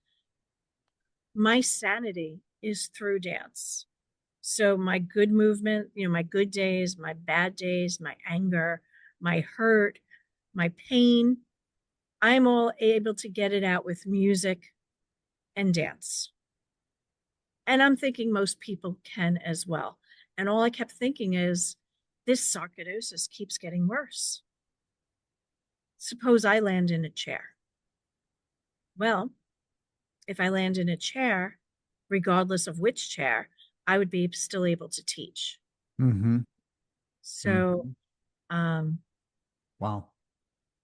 my sanity is through dance. So my good movement, my good days, my bad days, my anger, my hurt, my pain, I'm all able to get it out with music and dance. And I'm thinking most people can as well. And all I kept thinking is this sarcoidosis keeps getting worse. Suppose I land in a chair. Well, if I land in a chair, regardless of which chair, I would be still able to teach. Mm-hmm. So Wow.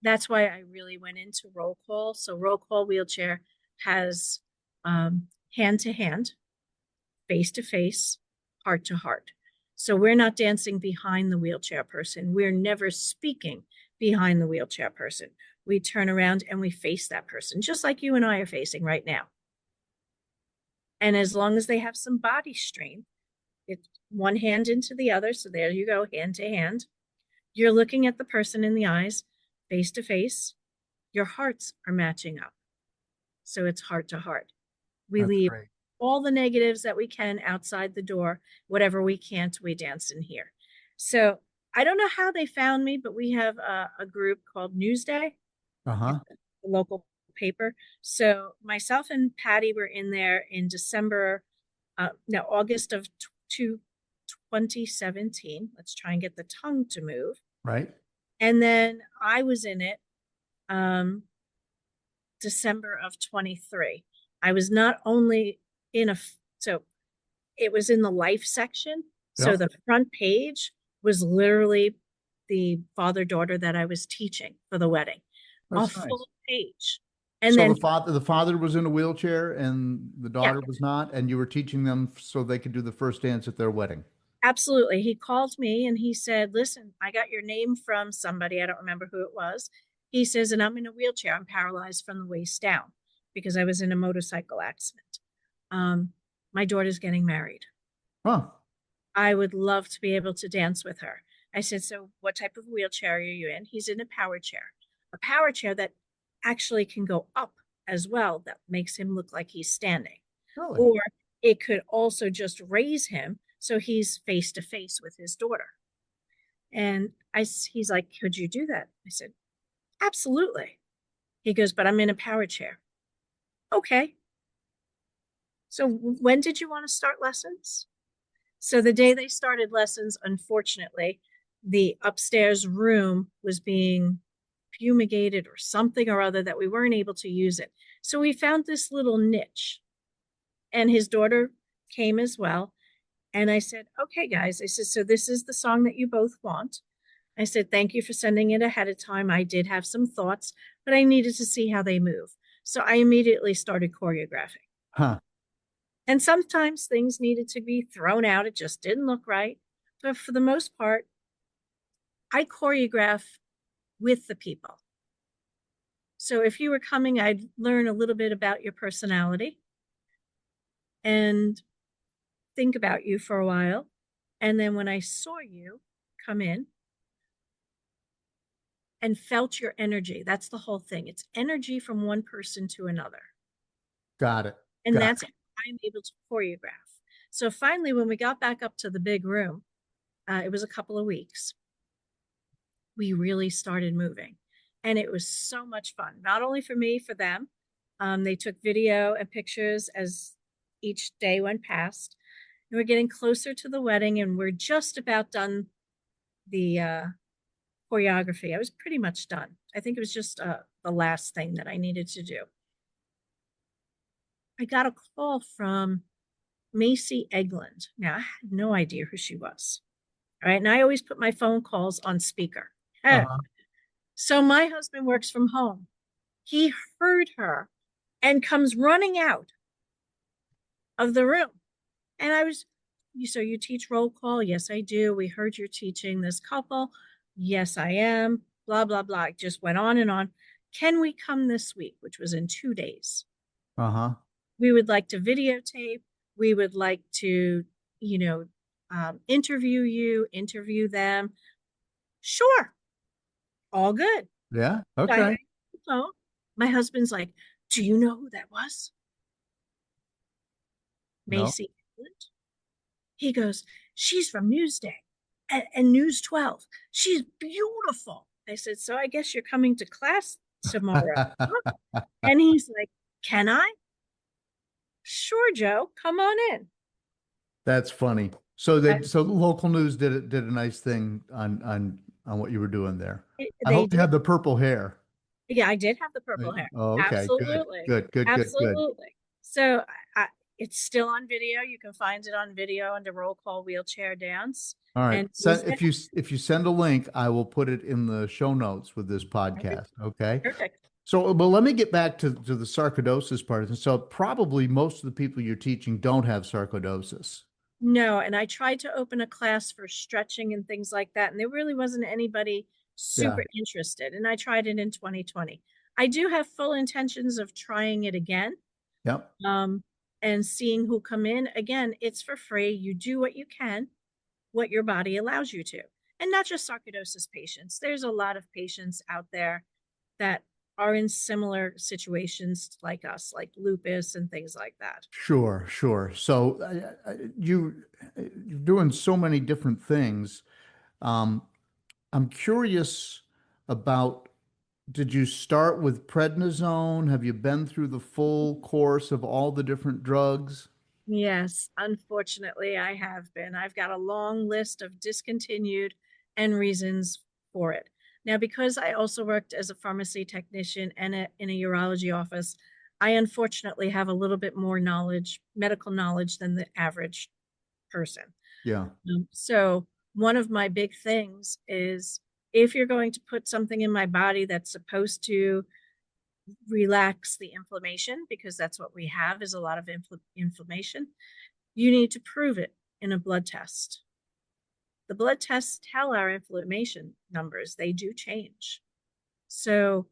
that's why I really went into roll call. So roll call wheelchair has hand to hand, face to face, heart to heart. So we're not dancing behind the wheelchair person. We're never speaking behind the wheelchair person. We turn around and we face that person, just like you and I are facing right now. And as long as they have some body strength, it's one hand into the other. So there you go, hand to hand. You're looking at the person in the eyes, face to face. Your hearts are matching up. So it's heart to heart. We That's leave great. all the negatives that we can outside the door. Whatever we can't, we dance in here. So I don't know how they found me, but we have a group called Newsday, Uh-huh. the local paper. So myself and Patty were in there in August of 2017. Let's try and get the tongue to move. Right. And then I was in it December of 23. I was not only so it was in the life section. So Yep. the front page was literally the father-daughter that I was teaching for the wedding. That's A nice. full page. And So then the father was in a wheelchair and the yeah, daughter was not, and you were teaching them so they could do the first dance at their wedding. absolutely. He called me and he said, listen, I got your name from somebody. I don't remember who it was. He says, and I'm in a wheelchair. I'm paralyzed from the waist down because I was in a motorcycle accident. My daughter's getting married. Huh. I would love to be able to dance with her. I said, so what type of wheelchair are you in? He's in a power chair that actually can go up as well. That makes him look like he's standing. Really? Or it could also just raise him so he's face to face with his daughter. And he's like, could you do that? I said, absolutely. He goes, but I'm in a power chair. Okay. So when did you want to start lessons? So the day they started lessons, unfortunately, the upstairs room was being fumigated or something or other that we weren't able to use it. So we found this little niche and his daughter came as well. And I said, okay, guys, I said, so this is the song that you both want. I said, thank you for sending it ahead of time. I did have some thoughts, but I needed to see how they move. So I immediately started choreographing. Huh. And sometimes things needed to be thrown out. It just didn't look right. But for the most part, I choreograph with the people. So if you were coming, I'd learn a little bit about your personality and think about you for a while. And then when I saw you come in and felt your energy, that's the whole thing. It's energy from one person to another. Got it. And that's how I'm able to choreograph. So finally, when we got back up to the big room, it was a couple of weeks, we really started moving. And it was so much fun, not only for me, for them. They took video and pictures as each day went past. And we're getting closer to the wedding, and we're just about done the choreography. I was pretty much done. I think it was just the last thing that I needed to do. I got a call from Macy Eglund. Now, I had no idea who she was. All right. And I always put my phone calls on speaker. Uh-huh. So my husband works from home. He heard her and comes running out of the room. And I was, so you teach roll call? Yes, I do. We heard you're teaching this couple. Yes, I am. Blah, blah, blah. It just went on and on. Can we come this week, which was in 2 days? Uh-huh. We would like to videotape. We would like to, interview you, interview them. Sure. All good. Yeah. So I Okay. hang up the phone. My husband's like, do you know who that was? No. Macy. He goes, she's from Newsday and News 12. She's beautiful. I said, so I guess you're coming to class tomorrow. And he's like, can I? Sure, Joe, come on in. That's funny. So the local news did a nice thing on what you were doing there. I They hope you did. have the purple hair. Yeah, I did have the purple hair. Oh, okay. Absolutely. Good. Absolutely. So it's still on video. You can find it on video under roll call wheelchair dance. All right. And If you send a link, I will put it in the show notes with this podcast. Okay. Perfect. So, but let me get back to the sarcoidosis part. And so probably most of the people you're teaching don't have sarcoidosis. No, and I tried to open a class for stretching and things like that, and there really wasn't anybody super interested. And I tried it in 2020. I do have full intentions of trying it again. Yep. And seeing who come in. Again, it's for free. You do what you can, what your body allows you to. And not just sarcoidosis patients. There's a lot of patients out there that are in similar situations like us, like lupus and things like that. Sure. So you're doing so many different things. I'm curious about, did you start with prednisone? Have you been through the full course of all the different drugs? Yes, unfortunately, I have been. I've got a long list of discontinued and reasons for it. Now, because I also worked as a pharmacy technician and in a urology office, I unfortunately have a little bit more knowledge, medical knowledge, than the average person. Yeah. So one of my big things is, if you're going to put something in my body that's supposed to relax the inflammation, because that's what we have, is a lot of inflammation, you need to prove it in a blood test. The blood tests tell our inflammation numbers. They do change. So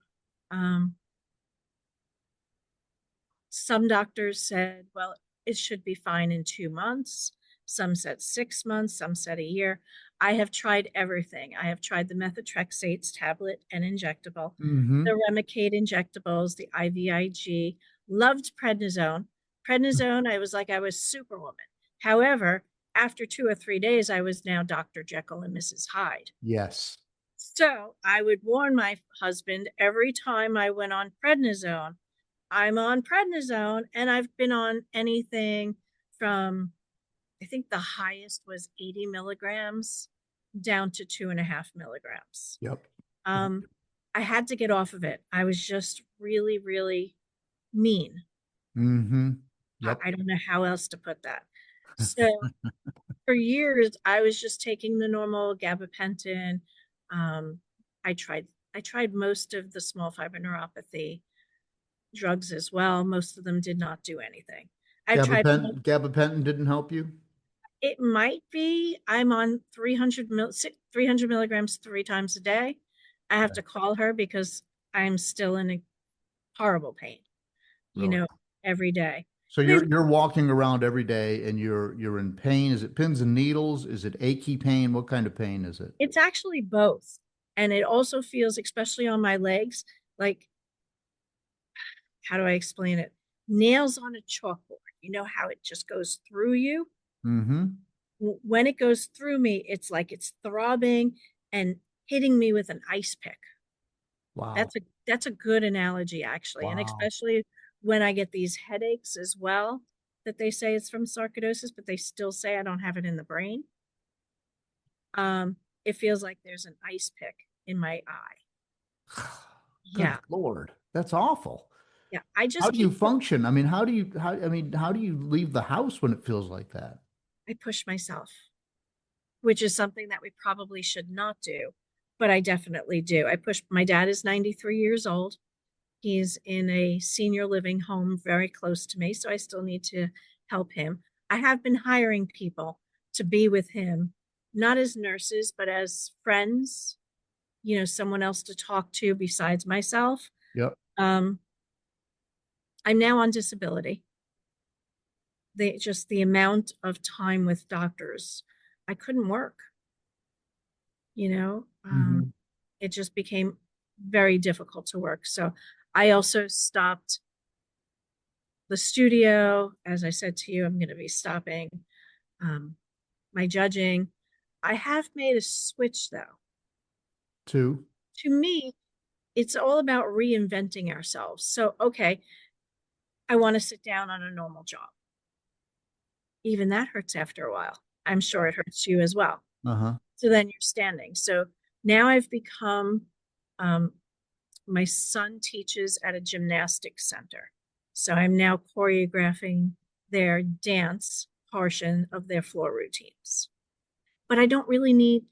some doctors said, well, it should be fine in 2 months. Some said 6 months, some said a year. I have tried everything. I have tried the methotrexates tablet and injectable, the Remicade injectables, the IVIG, loved prednisone. Prednisone, I was like, I was Superwoman. However, after 2 or 3 days, I was now Dr. Jekyll and Mrs. Hyde. Yes. So I would warn my husband every time I went on prednisone, I'm on prednisone, and I've been on anything from, I think the highest was 80 milligrams down to 2.5 milligrams. Yep. I had to get off of it. I was just really, really mean. Yep. I don't know how else to put that. So for years, I was just taking the normal gabapentin. I tried most of the small fiber neuropathy drugs as well. Most of them did not do anything. Gabapentin didn't help you? It might be. I'm on 300 milligrams 3 times a day. I have to call her because I'm still in a horrible pain, every day. So you're walking around every day and you're in pain. Is it pins and needles? Is it achy pain? What kind of pain is it? It's actually both. And it also feels, especially on my legs, like, how do I explain it? Nails on a chalkboard. You know how it just goes through you? When it goes through me, it's like it's throbbing and hitting me with an ice pick. Wow. That's a good analogy, actually. Wow. And especially when I get these headaches as well, that they say it's from sarcoidosis, but they still say I don't have it in the brain. It feels like there's an ice pick in my eye. Good Yeah. Lord. That's awful. Yeah. I How just do you keep, function? I mean, how do you leave the house when it feels like that? I push myself, which is something that we probably should not do, but I definitely do. My dad is 93 years old. He's in a senior living home very close to me, so I still need to help him. I have been hiring people to be with him, not as nurses, but as friends, someone else to talk to besides myself. Yep. Um, I'm now on disability. The amount of time with doctors, I couldn't work, you know, Hmm. it just became very difficult to work. So I also stopped the studio. As I said to you, I'm going to be stopping um, my judging. I have made a switch, though. Two. To me, it's all about reinventing ourselves. So, okay, I want to sit down on a normal job. Even that hurts after a while. I'm sure it hurts you as well. Uh-huh. So then you're standing. So now I've become, my son teaches at a gymnastics center. So I'm now choreographing their dance portion of their floor routines. But I don't really need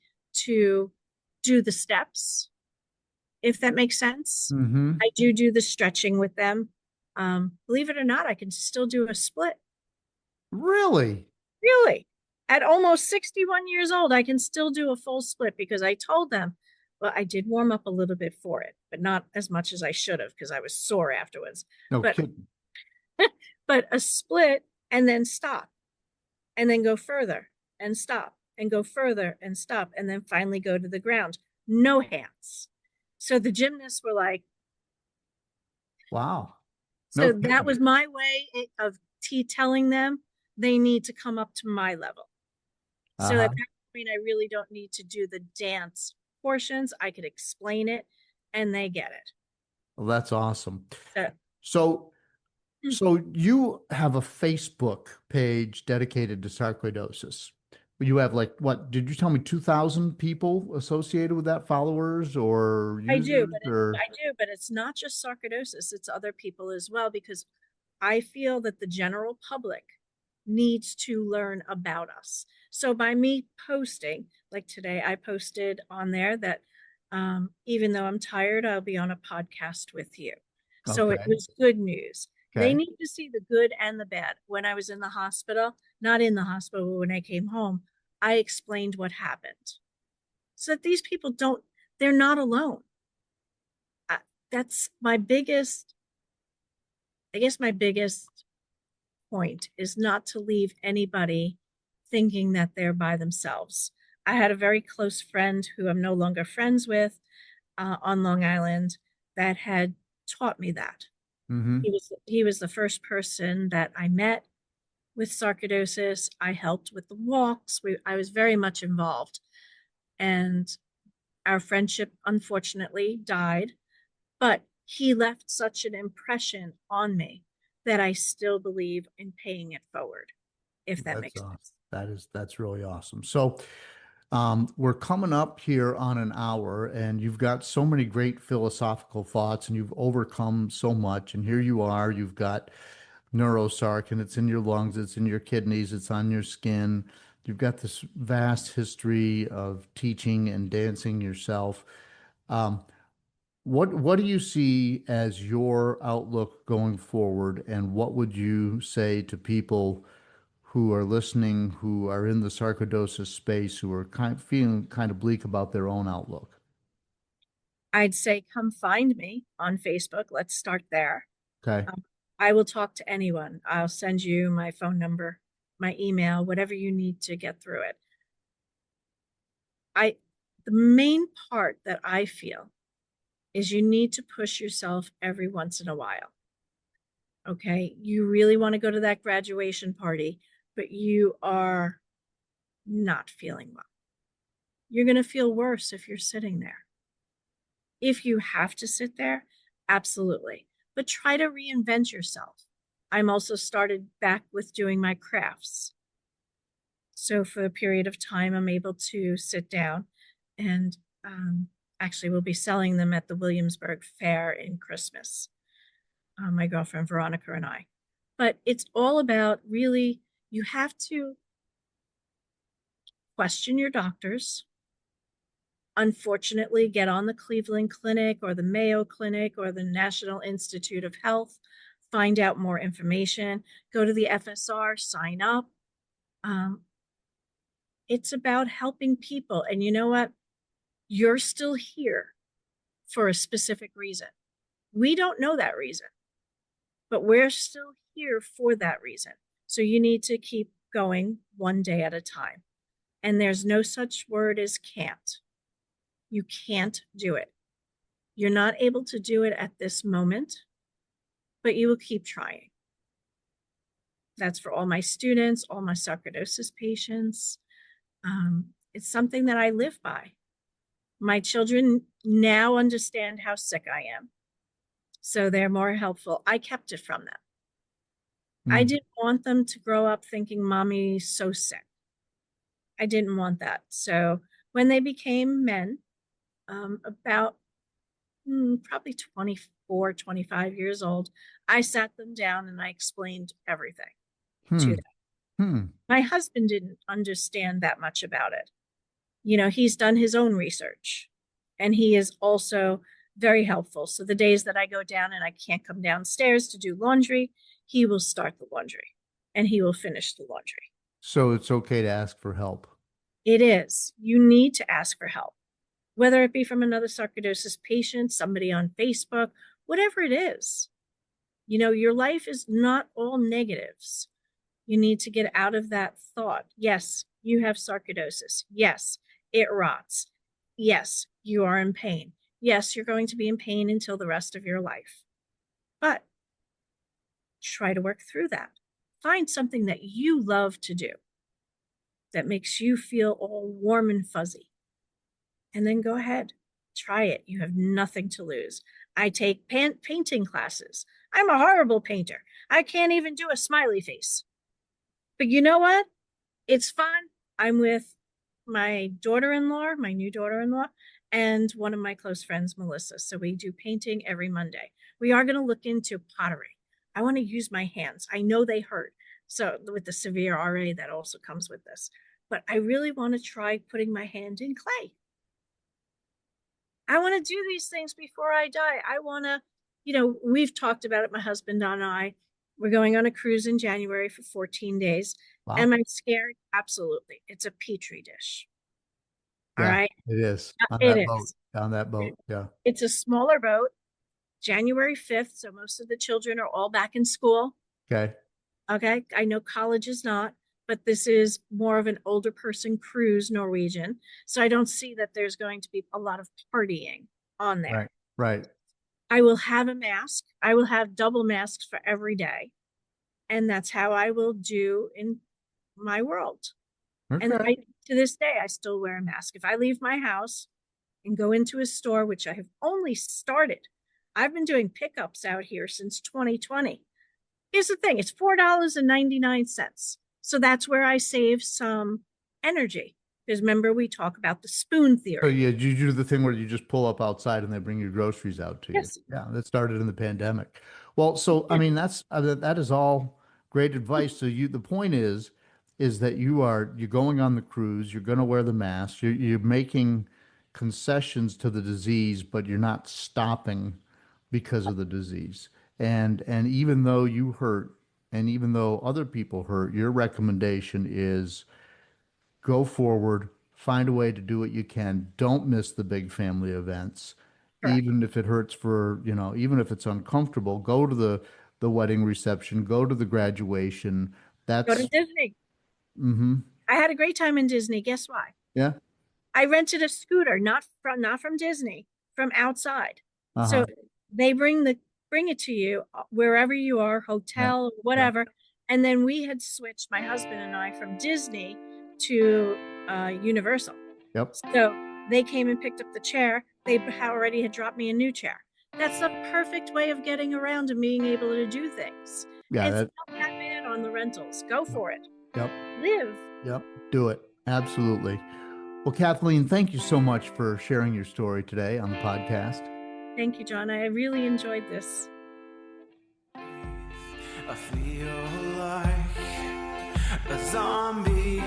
to do the steps, if that makes sense. Mm-hmm. I do the stretching with them. Believe it or not, I can still do a split. Really? Really? At almost 61 years old, I can still do a full split because I told them, well, I did warm up a little bit for it, but not as much as I should have because I was sore afterwards. No But kidding. but a split and then stop and then go further and stop and go further and stop and then finally go to the ground. No hands. So the gymnasts were like, Wow. No so that kidding. was my way of telling them they need to come up to my level. So Uh-huh. at that point, I really don't need to do the dance portions. I could explain it and they get it. Well, that's awesome. So So mm, so you have a Facebook page dedicated to sarcoidosis. You have like what, did you tell me 2,000 people associated with that, followers or I do, users or but it's not just sarcoidosis, it's other people as well, because I feel that the general public needs to learn about us. So by me posting, like today, I posted on there that even though I'm tired, I'll be on a podcast with you. So it okay. was good news. They Okay. need to see the good and the bad. When I was in the hospital, not in the hospital, but when I came home, I explained what happened so that these people don't, they're not alone. I, that's my biggest, I guess my biggest point is not to leave anybody thinking that they're by themselves. I had a very close friend who I'm no longer friends with on Long Island that had taught me that. Mm-hmm. He was the first person that I met with sarcoidosis. I helped with the walks. I was very much involved, and our friendship unfortunately died. But he left such an impression on me that I still believe in paying it forward, if that That's makes sense. that's really awesome. So we're coming up here on an hour, and you've got so many great philosophical thoughts, and you've overcome so much. And here you are, you've got neurosarc, and it's in your lungs, it's in your kidneys, it's on your skin. You've got this vast history of teaching and dancing yourself. Um, what do you see as your outlook going forward, and what would you say to people who are listening, who are in the sarcoidosis space, who are feeling kind of bleak about their own outlook? I'd say come find me on Facebook. Let's start there. Okay. Um, I will talk to anyone. I'll send you my phone number, my email, whatever you need to get through it. The main part that I feel is you need to push yourself every once in a while. Okay. You really want to go to that graduation party, but you are not feeling well. You're going to feel worse if you're sitting there. If you have to sit there, absolutely. But try to reinvent yourself. I'm also started back with doing my crafts. So for a period of time, I'm able to sit down and Actually, we'll be selling them at the Williamsburg Fair in Christmas, my girlfriend Veronica and I. But it's all about really, you have to question your doctors. Unfortunately, get on the Cleveland Clinic or the Mayo Clinic or the National Institute of Health, find out more information, go to the FSR, sign up. It's about helping people. And you know what? You're still here for a specific reason. We don't know that reason, but we're still here for that reason. So you need to keep going one day at a time. And there's no such word as can't. You can't do it. You're not able to do it at this moment, but you will keep trying. That's for all my students, all my sarcoidosis patients. It's something that I live by. My children now understand how sick I am, so they're more helpful. I kept it from them. I didn't want them to grow up thinking mommy's so sick. I didn't want that. So when they became men, about probably 24, 25 years old, I sat them down and I explained everything to them. My husband didn't understand that much about it. You know, he's done his own research and he is also very helpful. So the days that I go down and I can't come downstairs to do laundry, he will start the laundry and he will finish the laundry. So it's okay to ask for help. It is. You need to ask for help, whether it be from another sarcoidosis patient, somebody on Facebook, whatever it is. You know, your life is not all negatives. You need to get out of that thought. Yes, you have sarcoidosis. Yes, it rots. Yes, you are in pain. Yes, you're going to be in pain until the rest of your life. But try to work through that. Find something that you love to do that makes you feel all warm and fuzzy. And then go ahead, try it. You have nothing to lose. I take painting classes. I'm a horrible painter. I can't even do a smiley face. But you know what? It's fun. I'm with my daughter-in-law, my new daughter-in-law, and one of my close friends, Melissa. So we do painting every Monday. We are going to look into pottery. I want to use my hands. I know they hurt. So with the severe RA that also comes with this. But I really want to try putting my hand in clay. I want to do these things before I die. I want to, you know, we've talked about it, my husband and I. We're going on a cruise in January for 14 days. Wow. Am I scared? Absolutely. It's a petri dish. Yeah, all right. It is. On that boat. Yeah. It's a smaller boat. January 5th. So most of the children are all back in school. Okay. Okay. I know college is not, but this is more of an older person cruise, Norwegian. So I don't see that there's going to be a lot of partying on there. Right. I will have a mask. I will have double masks for every day. And that's how I will do in my world. Okay. And to this day, I still wear a mask. If I leave my house and go into a store, which I have only started, I've been doing pickups out here since 2020. Here's the thing. It's $4.99. So that's where I save some energy. Because remember, we talk about the spoon theory. So yeah, you do the thing where you just pull up outside and they bring your groceries out to you. Yes. Yeah, that started in the pandemic. Well, so I mean, that is all great advice. So the point is that you're going on the cruise, you're going to wear the mask, you're making concessions to the disease, but you're not stopping because of the disease. And even though you hurt, and even though other people hurt, your recommendation is go forward, find a way to do what you can. Don't miss the big family events. Correct. Even if it hurts even if it's uncomfortable, go to the wedding reception, go to the graduation. Go to Disney. Mm-hmm. I had a great time in Disney. Guess why? Yeah. I rented a scooter, not from Disney, from outside. Uh-huh. So they bring it to you wherever you are, hotel, whatever. Yeah. And then we had switched, my husband and I, from Disney to Universal. Yep. So they came and picked up the chair. They already had dropped me a new chair. That's the perfect way of getting around and being able to do things. Yeah, it's not that bad on the rentals. Go for it. Yep. Live. Yep. Do it. Absolutely. Well, Kathleen, thank you so much for sharing your story today on the podcast. Thank you, John. I really enjoyed this. I feel like a zombie,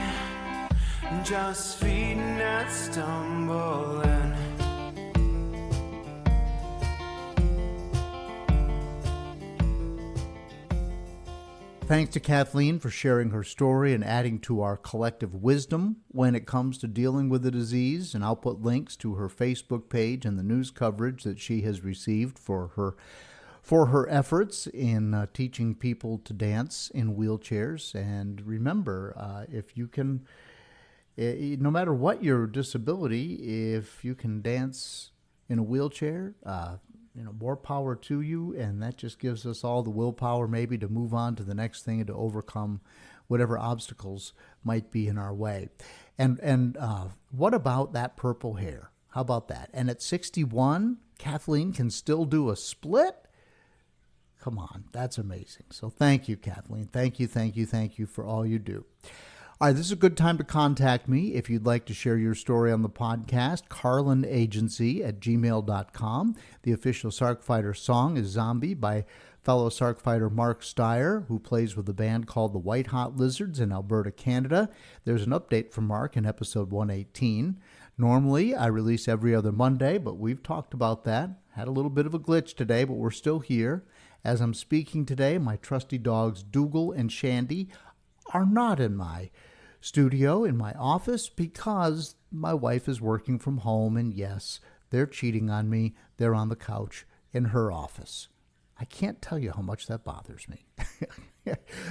just feeding and stumbling. Thanks to Kathleen for sharing her story and adding to our collective wisdom when it comes to dealing with the disease. And I'll put links to her Facebook page and the news coverage that she has received for her efforts in teaching people to dance in wheelchairs. And remember, if you can, no matter what your disability, if you can dance in a wheelchair, more power to you, and that just gives us all the willpower maybe to move on to the next thing and to overcome whatever obstacles might be in our way. And what about that purple hair? How about that? And at 61, Kathleen can still do a split? Come on, that's amazing. So thank you, Kathleen. Thank you for all you do. All right, this is a good time to contact me if you'd like to share your story on the podcast. carlinagency@gmail.com. The official Sarc Fighter song is Zombie by fellow Sarc Fighter Mark Steyer, who plays with a band called the White Hot Lizards in Alberta, Canada. There's an update from Mark in episode 118. Normally, I release every other Monday, but we've talked about that. Had a little bit of a glitch today, but we're still here. As I'm speaking today, my trusty dogs Dougal and Shandy are not in my studio, in my office, because my wife is working from home, and yes, they're cheating on me. They're on the couch in her office. I can't tell you how much that bothers me.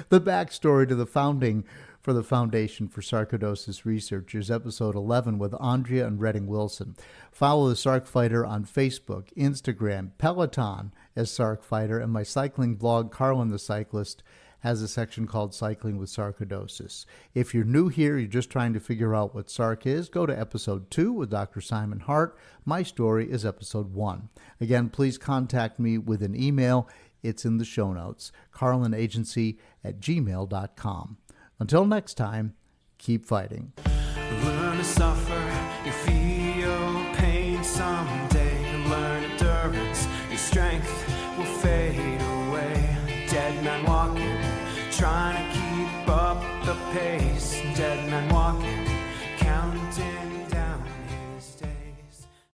The backstory to the founding for the Foundation for Sarcoidosis Research is episode 11 with Andrea and Redding Wilson. Follow the Sarc Fighter on Facebook, Instagram, Peloton as Sarc Fighter, and my cycling blog, Carlin the Cyclist, has a section called Cycling with Sarcoidosis. If you're new here, you're just trying to figure out what Sarc is, go to episode 2 with Dr. Simon Hart. My story is episode 1. Again, please contact me with an email. It's in the show notes, carlinagency@gmail.com. Until next time, keep fighting. Learn to suffer, you feel pain someday. Learn endurance, your strength will fade away. Dead man walking, trying to keep up the pace. Dead man walking, counting